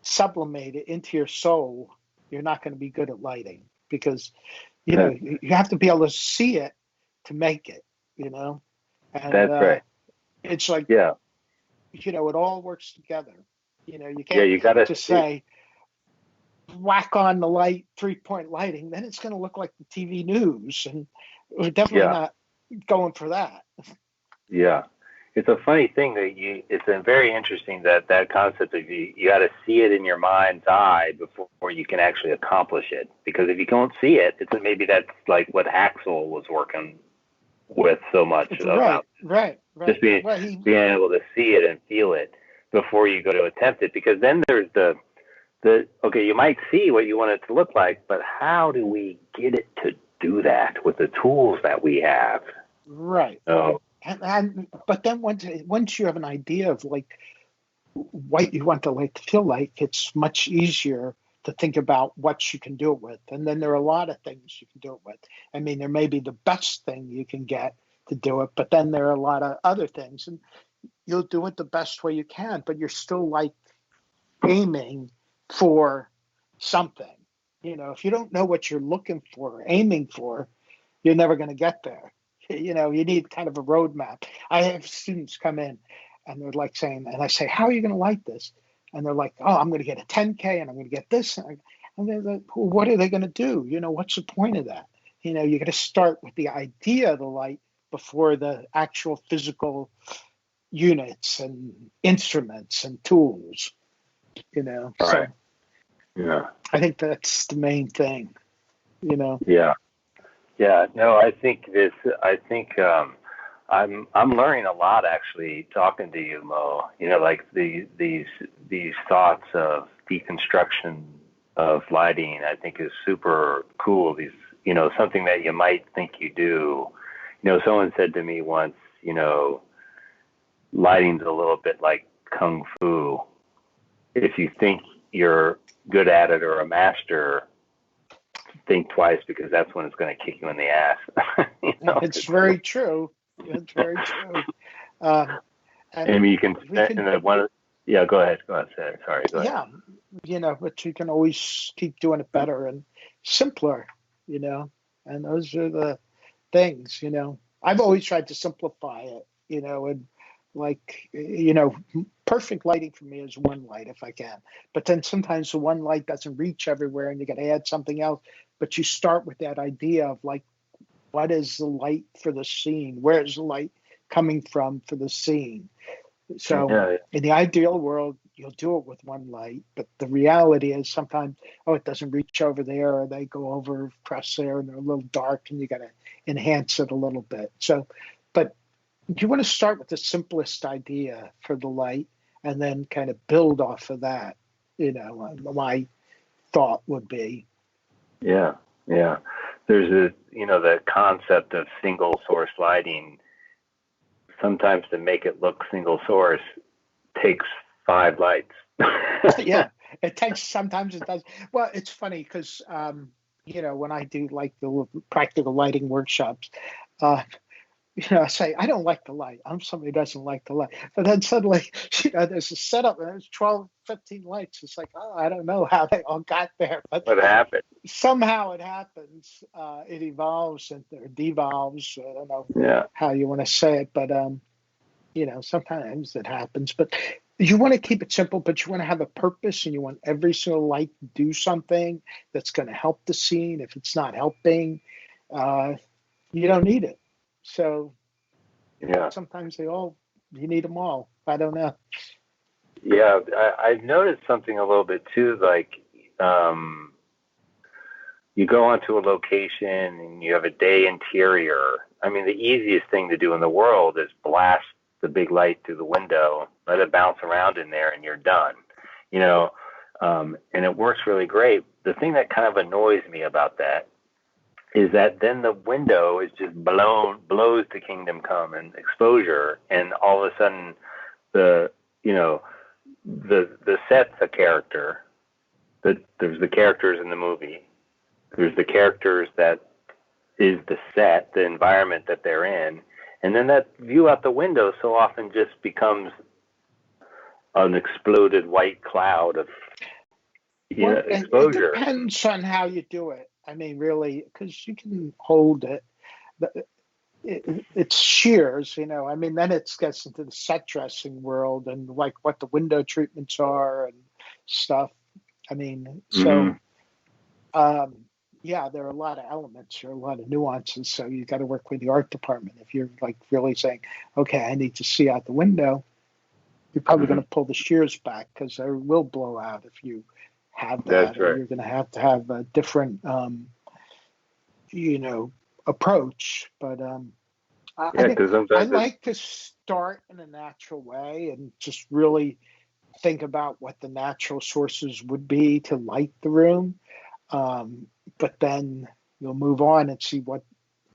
sublimate it into your soul, you're not going to be good at lighting, because you have to be able to see it to make it, and that's right. it's like, Yeah. it all works together. You Yeah. can't You got to just say whack on the light, 3-point lighting, then it's going to look like the TV news, and we're definitely Yeah. not going for that. Yeah. It's a funny thing that it's a very interesting that concept of you got to see it in your mind's eye before you can actually accomplish it. Because if you don't see it, maybe that's like what Axel was working with so much about Right. just being able to see it and feel it before you go to attempt it. Because then there's the okay, you might see what you want it to look like, but how do we get it to do that with the tools that we have? Right. Oh, But then once you have an idea of like what you want the light to feel like, it's much easier to think about what you can do it with. And then there are a lot of things you can do it with. I mean, there may be the best thing you can get to do it, but then there are a lot of other things, and you'll do it the best way you can, but you're still like aiming for something. If you don't know what you're looking for, aiming for, you're never going to get there. You need kind of a roadmap. I have students come in and they're like saying, and I say, how are you going to light this? And they're like, oh, I'm going to get a 10K and I'm going to get this. And they're like, well, what are they going to do? What's the point of that? You got to start with the idea of the light before the actual physical units and instruments and tools, right. So Yeah. I think that's the main thing, Yeah. Yeah. No, I think I'm learning a lot actually talking to you, Mo. Like these thoughts of deconstruction of lighting, I think is super cool. These, something that you might think you do. Someone said to me once, lighting's a little bit like kung fu. If you think you're good at it or a master, think twice, because that's when it's going to kick you in the ass. It's very true. It's very true. I mean, you can, yeah, go ahead. Sorry, go ahead. Yeah, but you can always keep doing it better and simpler, and those are the things, I've always tried to simplify it, and like, perfect lighting for me is one light if I can. But then sometimes the one light doesn't reach everywhere and you got to add something else. But you start with that idea of like, what is the light for the scene? Where is the light coming from for the scene? So in the ideal world, you'll do it with one light. But the reality is sometimes, it doesn't reach over there, or they go over across there and they're a little dark and you got to enhance it a little bit. So, but you want to start with the simplest idea for the light and then kind of build off of that, my thought would be. Yeah. There's the concept of single source lighting. Sometimes to make it look single source takes 5 lights. Yeah, sometimes it does. Well, it's funny because, when I do like the practical lighting workshops, I say, I don't like the light. I'm somebody who doesn't like the light. But then suddenly, there's a setup and there's 12, 15 lights. It's like, I don't know how they all got there. But what happened? Somehow it happens. It evolves or devolves. I don't know how you want to say it. But, sometimes it happens. But you want to keep it simple, but you want to have a purpose, and you want every single light to do something that's going to help the scene. If it's not helping, you don't need it. So Yeah. Sometimes you need them all. I don't know. Yeah, I've noticed something a little bit too, like you go onto a location and you have a day interior. I mean, the easiest thing to do in the world is blast the big light through the window, let it bounce around in there, and you're done. You know, and it works really great. The thing that kind of annoys me about that is that then the window is just blows to kingdom come and exposure, and all of a sudden the the set's a character. There's the characters in the movie. There's the characters that is the set, the environment that they're in, and then that view out the window so often just becomes an exploded white cloud of exposure. It depends on how you do it. I mean, really, because you can hold it. It's shears, I mean, then it gets into the set dressing world and like what the window treatments are and stuff. I mean, so yeah, there are a lot of elements, there are a lot of nuances. So you got to work with the art department. If you're like really saying, okay, I need to see out the window, you're probably going to pull the shears back because they will blow out if you have that. That's right. You're going to have a different, approach. But I like to start in a natural way and just really think about what the natural sources would be to light the room. But then you'll move on and see what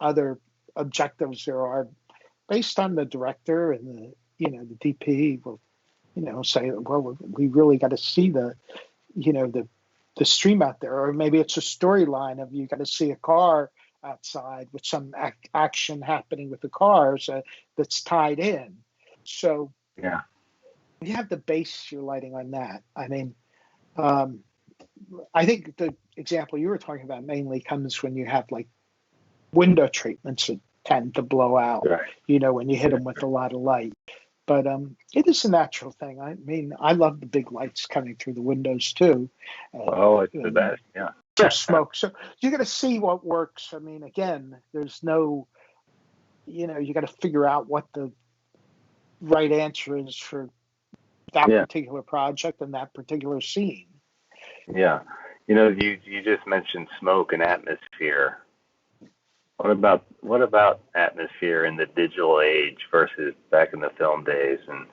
other objectives there are based on the director and the DP will, say, well, we really got to see the stream out there, or maybe it's a storyline of you got to see a car outside with some action happening with the cars that's tied in. So yeah, you have the base you're lighting on that. I mean, I think the example you were talking about mainly comes when you have like window treatments that tend to blow out, right. When you hit them with a lot of light. But it is a natural thing. I mean, I love the big lights coming through the windows too. It's the best, yeah. Smoke. So you got to see what works. I mean, again, there's no, you got to figure out what the right answer is for that particular project and that particular scene. Yeah. You just mentioned smoke and atmosphere. What about atmosphere in the digital age versus back in the film days? And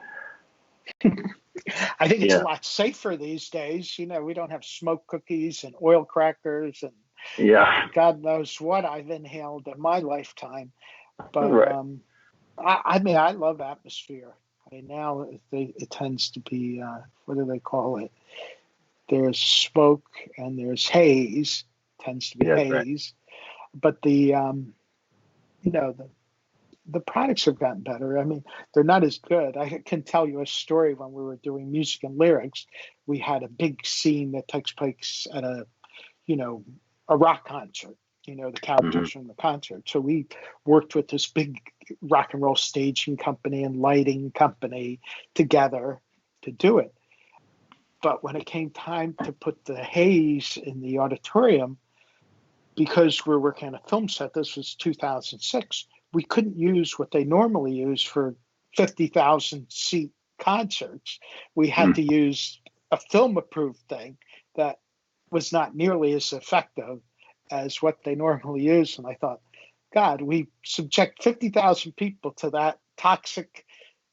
I think it's a lot safer these days. We don't have smoke cookies and oil crackers and God knows what I've inhaled in my lifetime. But I mean, I love atmosphere. I mean, now it tends to be what do they call it? There's smoke and there's haze. Tends to be haze. Right. But the products have gotten better. I mean, they're not as good. I can tell you a story when we were doing music and lyrics. We had a big scene that takes place at a rock concert, the characters from the concert. So we worked with this big rock and roll staging company and lighting company together to do it. But when it came time to put the haze in the auditorium, because we're working on a film set, this was 2006, we couldn't use what they normally use for 50,000 seat concerts. We had to use a film approved thing that was not nearly as effective as what they normally use. And I thought, God, we subject 50,000 people to that toxic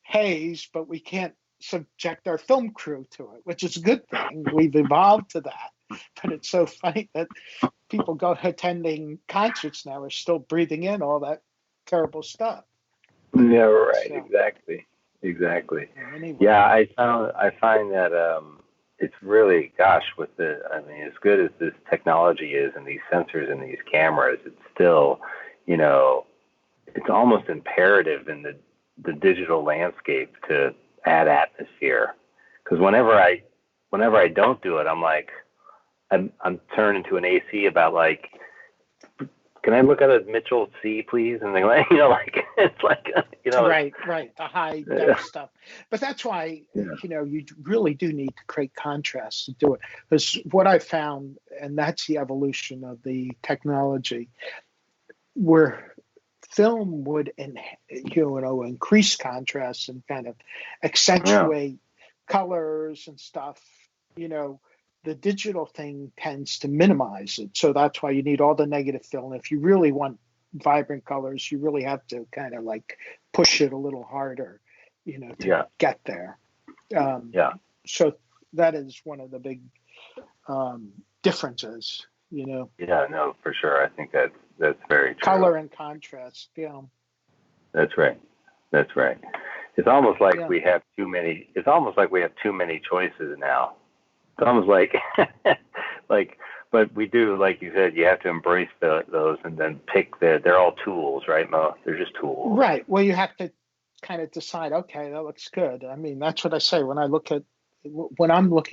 haze, but we can't subject our film crew to it, which is a good thing. We've evolved to that. But it's so funny that people attending concerts now are still breathing in all that terrible stuff. Yeah, right. So, exactly. Anyway. Yeah, I find that it's really, as good as this technology is and these sensors and these cameras, it's still, it's almost imperative in the digital landscape to add atmosphere. Because whenever I don't do it, I'm like, I'm turned into an AC about like, can I look at a Mitchell C, please? And they're like, it's like, Right, the high def stuff. But that's why, you really do need to create contrast to do it. Because what I found, and that's the evolution of the technology, we're film would, increase contrast and kind of accentuate colors and stuff. The digital thing tends to minimize it. So that's why you need all the negative film. If you really want vibrant colors, you really have to kind of like push it a little harder, to get there. So that is one of the big differences, Yeah, no, for sure. I think that's very true. Color and contrast. Yeah. That's right. It's almost like we have too many. It's almost like we have too many choices now. It's almost like, but we do, like you said, you have to embrace those and then pick they're all tools, right, Mo? They're just tools. Right. Well, you have to kind of decide, okay, that looks good. I mean, that's what I say when I'm looking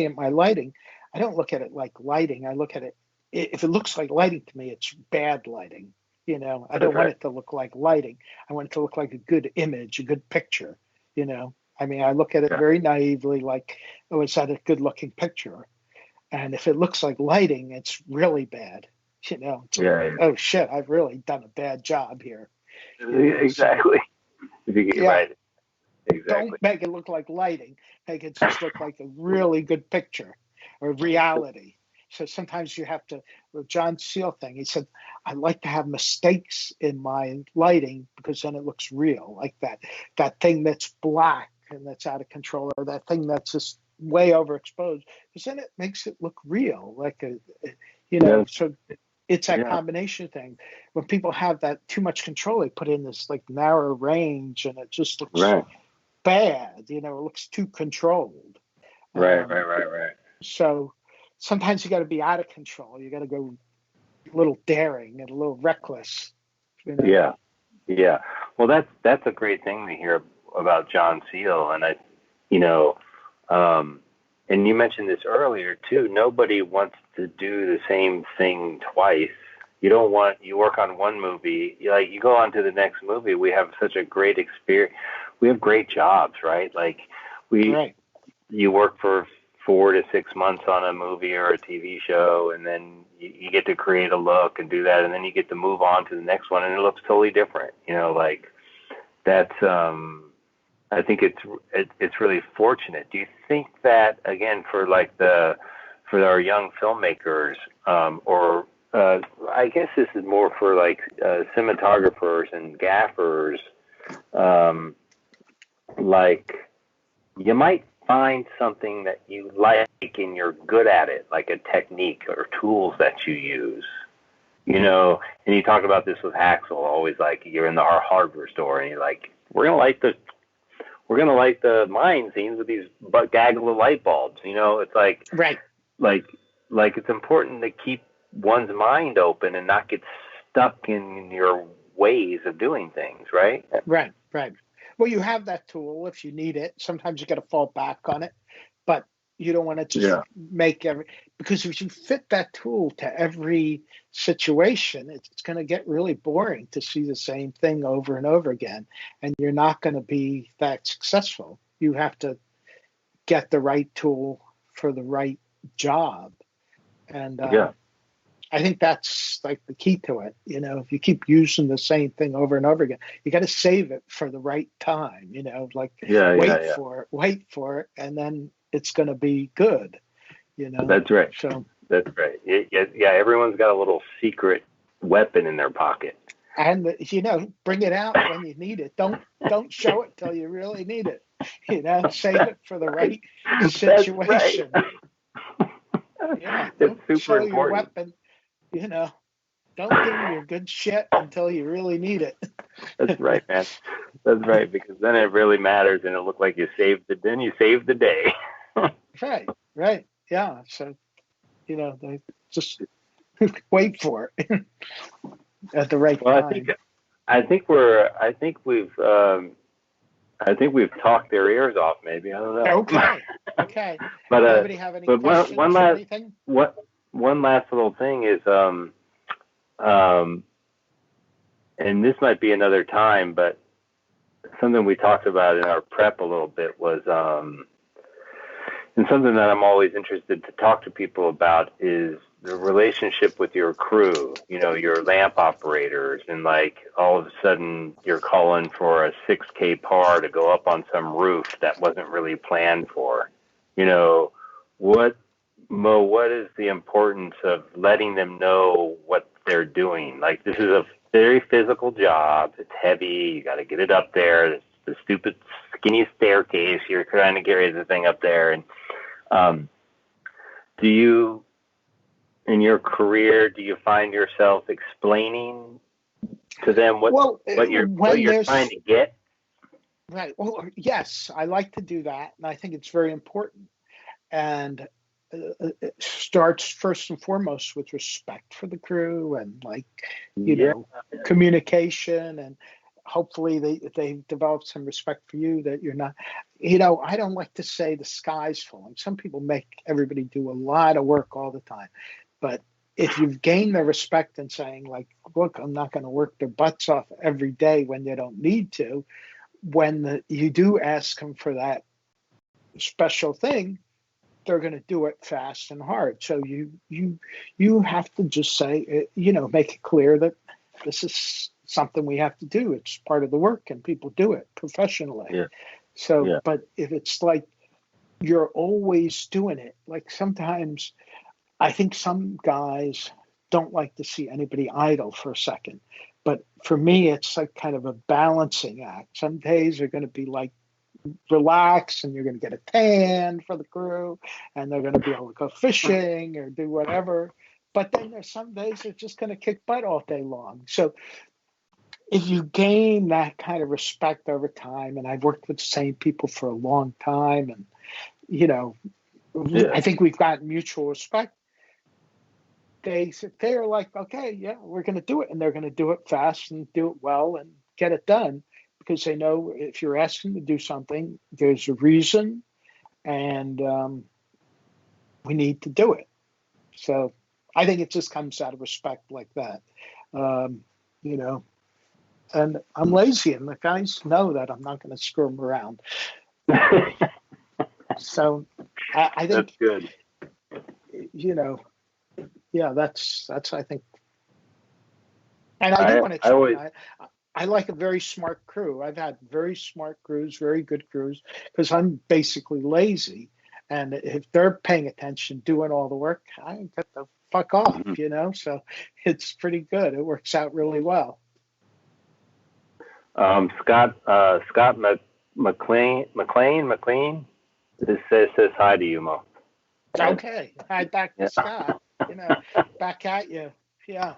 at my lighting, I don't look at it like lighting. I look at it, if it looks like lighting to me, it's bad lighting. I don't want it to look like lighting. I want it to look like a good image, a good picture, I mean, I look at it very naively, like, oh, is that a good looking picture? And if it looks like lighting, it's really bad. Oh shit, I've really done a bad job here. Exactly. Right. Exactly. Don't make it look like lighting. Make it just look like a really good picture or reality. So sometimes you have to, with John Seal thing, he said, I like to have mistakes in my lighting because then it looks real, like that thing that's black and that's out of control, or that thing that's just way overexposed, because then it makes it look real, like so it's that combination thing. When people have that too much control, they put in this like narrow range and it just looks bad, it looks too controlled. Right. So sometimes you got to be out of control. You got to go a little daring and a little reckless. Yeah. Well, that's a great thing to hear about John Seal, and and you mentioned this earlier too. Nobody wants to do the same thing twice. You work on one movie, you go on to the next movie. We have such a great experience. We have great jobs, right? Like you work for 4 to 6 months on a movie or a TV show, and then you get to create a look and do that, and then you get to move on to the next one, and it looks totally different. That's I think it's really fortunate. Do you think that, again, for our young filmmakers, or I guess this is more for like cinematographers and gaffers, like you might find something that you like and you're good at it, like a technique or tools that you use, and you talk about this with Haxel, always like you're in our hardware store and you're like, we're going to light the mine scenes with these gaggle of light bulbs. It's like, like it's important to keep one's mind open and not get stuck in your ways of doing things. Right. Well, you have that tool if you need it. Sometimes you got to fall back on it, but you don't want to just because if you fit that tool to every situation, it's going to get really boring to see the same thing over and over again, and you're not going to be that successful. You have to get the right tool for the right job, and I think that's like the key to it. If you keep using the same thing over and over again, you got to save it for the right time. Wait for it, and then it's going to be good. That's right. So that's right. Yeah. Everyone's got a little secret weapon in their pocket. And bring it out when you need it. Don't show it till you really need it. Save it for the right situation. It's super show important. Your weapon. Don't give them your good shit until you really need it. That's right, man. That's right, because then it really matters, and it looked like you saved the day. Right. Yeah. So, they just wait for it at the right time. I think we've talked their ears off. Maybe, I don't know. Okay. But anybody have any questions or anything? One last little thing is and this might be another time, but something we talked about in our prep a little bit was And something that I'm always interested to talk to people about is the relationship with your crew, your lamp operators, and like all of a sudden you're calling for a 6K par to go up on some roof that wasn't really planned for. What is the importance of letting them know what they're doing? Like, this is a very physical job. It's heavy. You got to get it up there. It's the stupid skinny staircase. You're trying to carry the thing up there. And do you, in your career, do you find yourself explaining to them what you're trying to get? Right. Well, yes, I like to do that, and I think it's very important. And it starts first and foremost with respect for the crew and communication, and hopefully they develop some respect for you, that you're not, I don't like to say the sky's falling. Some people make everybody do a lot of work all the time. But if you've gained their respect and saying, like, look, I'm not going to work their butts off every day when they don't need to, when you do ask them for that special thing, they're going to do it fast and hard. So you have to just say, make it clear that this is something we have to do. It's part of the work, and people do it professionally. Yeah. So, yeah. But if it's like you're always doing it, like sometimes I think some guys don't like to see anybody idle for a second. But for me, it's like kind of a balancing act. Some days are going to be like relax, and you're going to get a tan for the crew, and they're going to be able to go fishing or do whatever. But then there's some days they're just going to kick butt all day long. So if you gain that kind of respect over time, and I've worked with the same people for a long time, and I think we've got mutual respect. They're like, okay, yeah, we're going to do it, and they're going to do it fast and do it well and get it done, because they know if you're asking to do something, there's a reason, and we need to do it. So I think it just comes out of respect like that, and I'm lazy, and the guys know that I'm not going to screw them around. So I think that's good. Yeah, that's I think, and I do want to explain. I like a very smart crew. I've had very smart crews, very good crews, because I'm basically lazy. And if they're paying attention, doing all the work, I get the fuck off, So it's pretty good. It works out really well. Scott McLean says hi to you, Mo. Okay, hi back to Scott. Back at you. Yeah.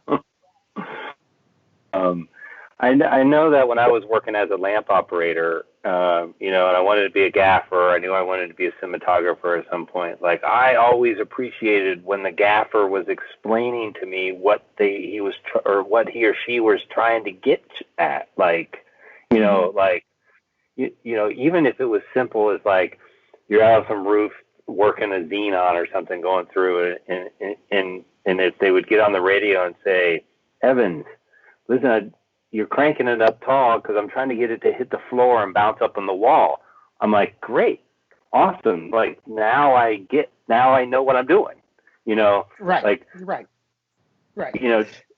I know that when I was working as a lamp operator, and I wanted to be a gaffer, I knew I wanted to be a cinematographer at some point. Like, I always appreciated when the gaffer was explaining to me what he or she was trying to get at. Like, even if it was simple as like you're out on some roof working a xenon or something, going through it, and if they would get on the radio and say, Evans, listen, you're cranking it up tall because I'm trying to get it to hit the floor and bounce up on the wall. I'm like, great, awesome. Like, now I know what I'm doing, Right. Like, right.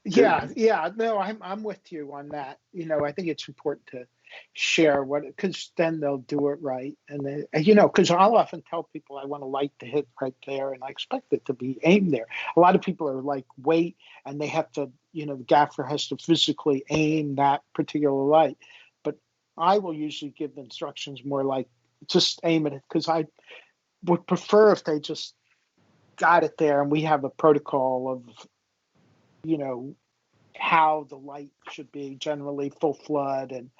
Yeah. No, I'm with you on that. I think it's important to share because then they'll do it right. And because I'll often tell people I want a light to hit right there, and I expect it to be aimed there. A lot of people are like, wait, and they have to, the gaffer has to physically aim that particular light. But I will usually give instructions more like, just aim it, because I would prefer if they just got it there, and we have a protocol of, how the light should be, generally full flood, and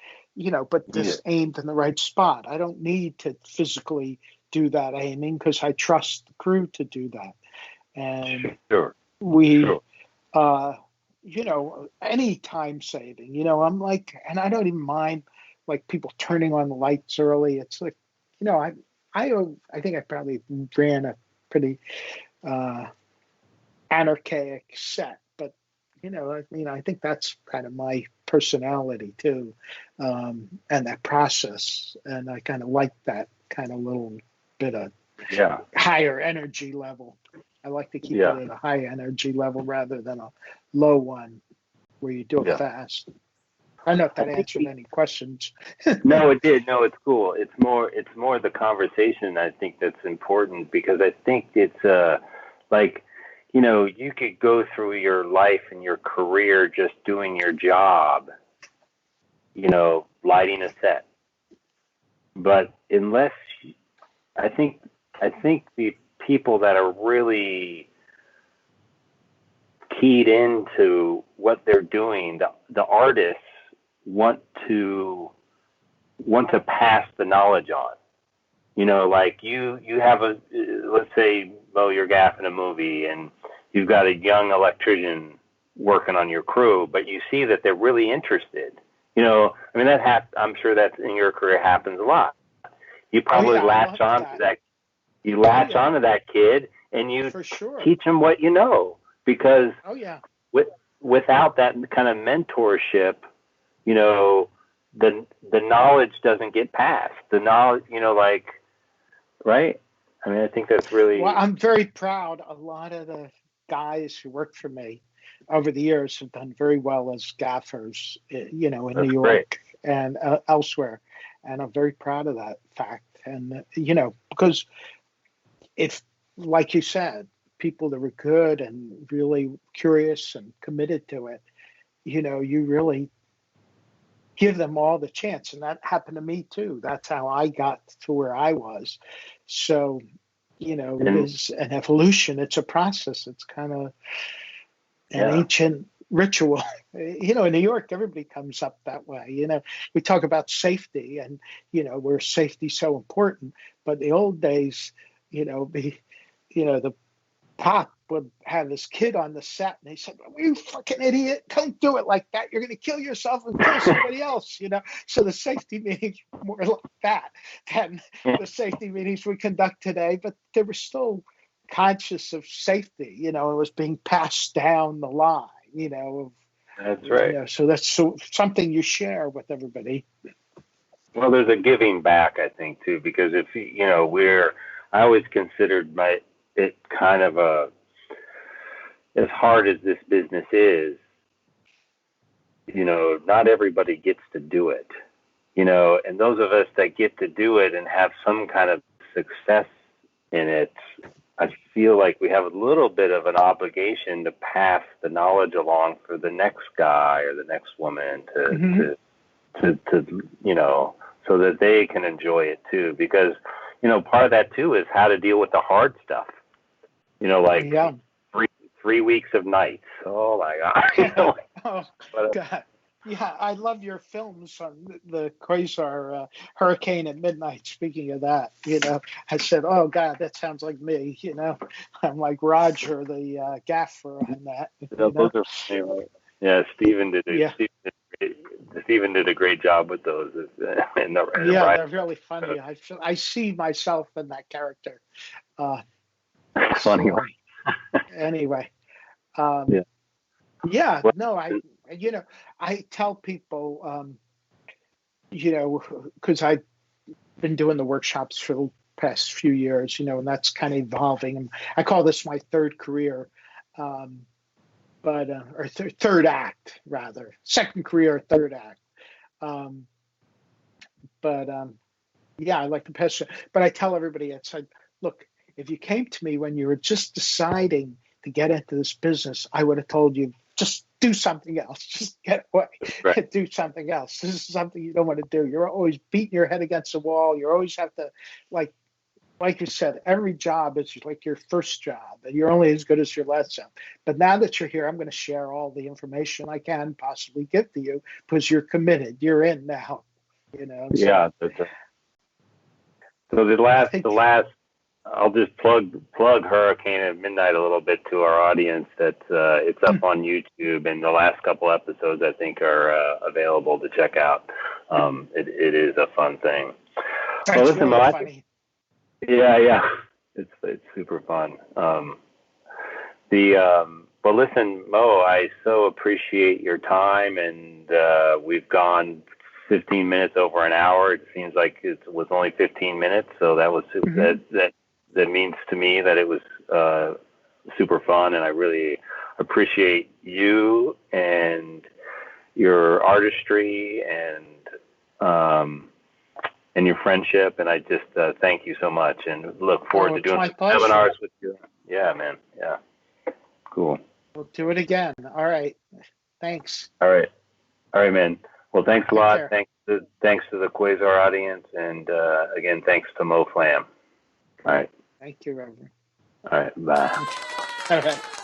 but just aimed in the right spot. I don't need to physically do that aiming, because I trust the crew to do that. And any time saving, I'm like, and I don't even mind like people turning on the lights early. It's like, I think I probably ran a pretty anarchic set, but I think that's kind of my personality too, and that process, and I kind of like that kind of little bit of higher energy level. I like to keep it at a high energy level rather than a low one where you do it fast. I don't know if that answered any questions. No, it did. No, it's cool. It's more the conversation I think that's important, because I think it's like, you know, you could go through your life and your career just doing your job, you know, lighting a set. But unless, I think the people that are really keyed into what they're doing, the artists want to pass the knowledge on. You know, like you have let's say, Mo, you're gaffing a movie and you've got a young electrician working on your crew, but you see that they're really interested. You know, I mean, I'm sure that in your career happens a lot. You probably latch on to that. You latch onto that kid and you teach them what you know, because without that kind of mentorship, you know, the knowledge doesn't get passed. The knowledge, you know, like, right? I mean, I think that's really... Well, I'm very proud. A lot of the guys who worked for me over the years have done very well as gaffers, you know, in New York and elsewhere. And I'm very proud of that fact. And, you know, because if, like you said, people that were good and really curious and committed to it, you know, you really give them all the chance. And that happened to me too. That's how I got to where I was. So, you know, it is an evolution. It's a process. It's kind of an ancient ritual. You know, in New York, everybody comes up that way. You know, we talk about safety and, you know, where safety's so important. But the old days, you know, the pop would have his kid on the set and he said, "You fucking idiot, don't do it like that. You're going to kill yourself and kill somebody else," you know. So the safety meetings were more like that than the safety meetings we conduct today, but they were still conscious of safety, you know. It was being passed down the line, you know. That's right. You know, so that's something you share with everybody. Well, there's a giving back, I think, too, because if, you know, I always considered it kind of as hard as this business is, you know, not everybody gets to do it, you know, and those of us that get to do it and have some kind of success in it, I feel like we have a little bit of an obligation to pass the knowledge along for the next guy or the next woman to you know, so that they can enjoy it too. Because, you know, part of that too is how to deal with the hard stuff. You know, like 3 weeks of nights. Oh my God. You know, God. Yeah, I love your films on the Quasar Hurricane at Midnight. Speaking of that, you know, I said, "Oh God, that sounds like me." You know, I'm like Roger, the gaffer on that. Those are funny, right? Yeah, Stephen did a great job with those. They're really funny. I see myself in that character. Funny. Anyway, you know, I tell people, you know, because I've been doing the workshops for the past few years, you know, and that's kind of evolving. I call this my third career, or third act rather, second career, third act. I like to pass it. But I tell everybody, it's like, look, if you came to me when you were just deciding to get into this business, I would have told you, just do something else. Just get away and do something else. This is something you don't want to do. You're always beating your head against the wall. You always have to, like you said, every job is like your first job, and you're only as good as your last job. But now that you're here, I'm going to share all the information I can possibly give to you because you're committed. You're in now. You know. Yeah. So the last. I'll just plug Hurricane at Midnight a little bit to our audience. That it's up on YouTube, and the last couple episodes I think are available to check out. It is a fun thing. That's well, listen, really funny. Yeah, it's super fun. But listen, Mo, I so appreciate your time, and we've gone 15 minutes over an hour. It seems like it was only 15 minutes, so that was that means to me that it was super fun, and I really appreciate you and your artistry and your friendship, and I just thank you so much, and look forward to doing some webinars with you. Yeah, man. Yeah. Cool. We'll do it again. All right. Thanks. All right, man. Well, thanks a lot. Care. Thanks to the Quasar audience, and again, thanks to Mo Flam. All right. Thank you, Reverend. All right. Bye. All right.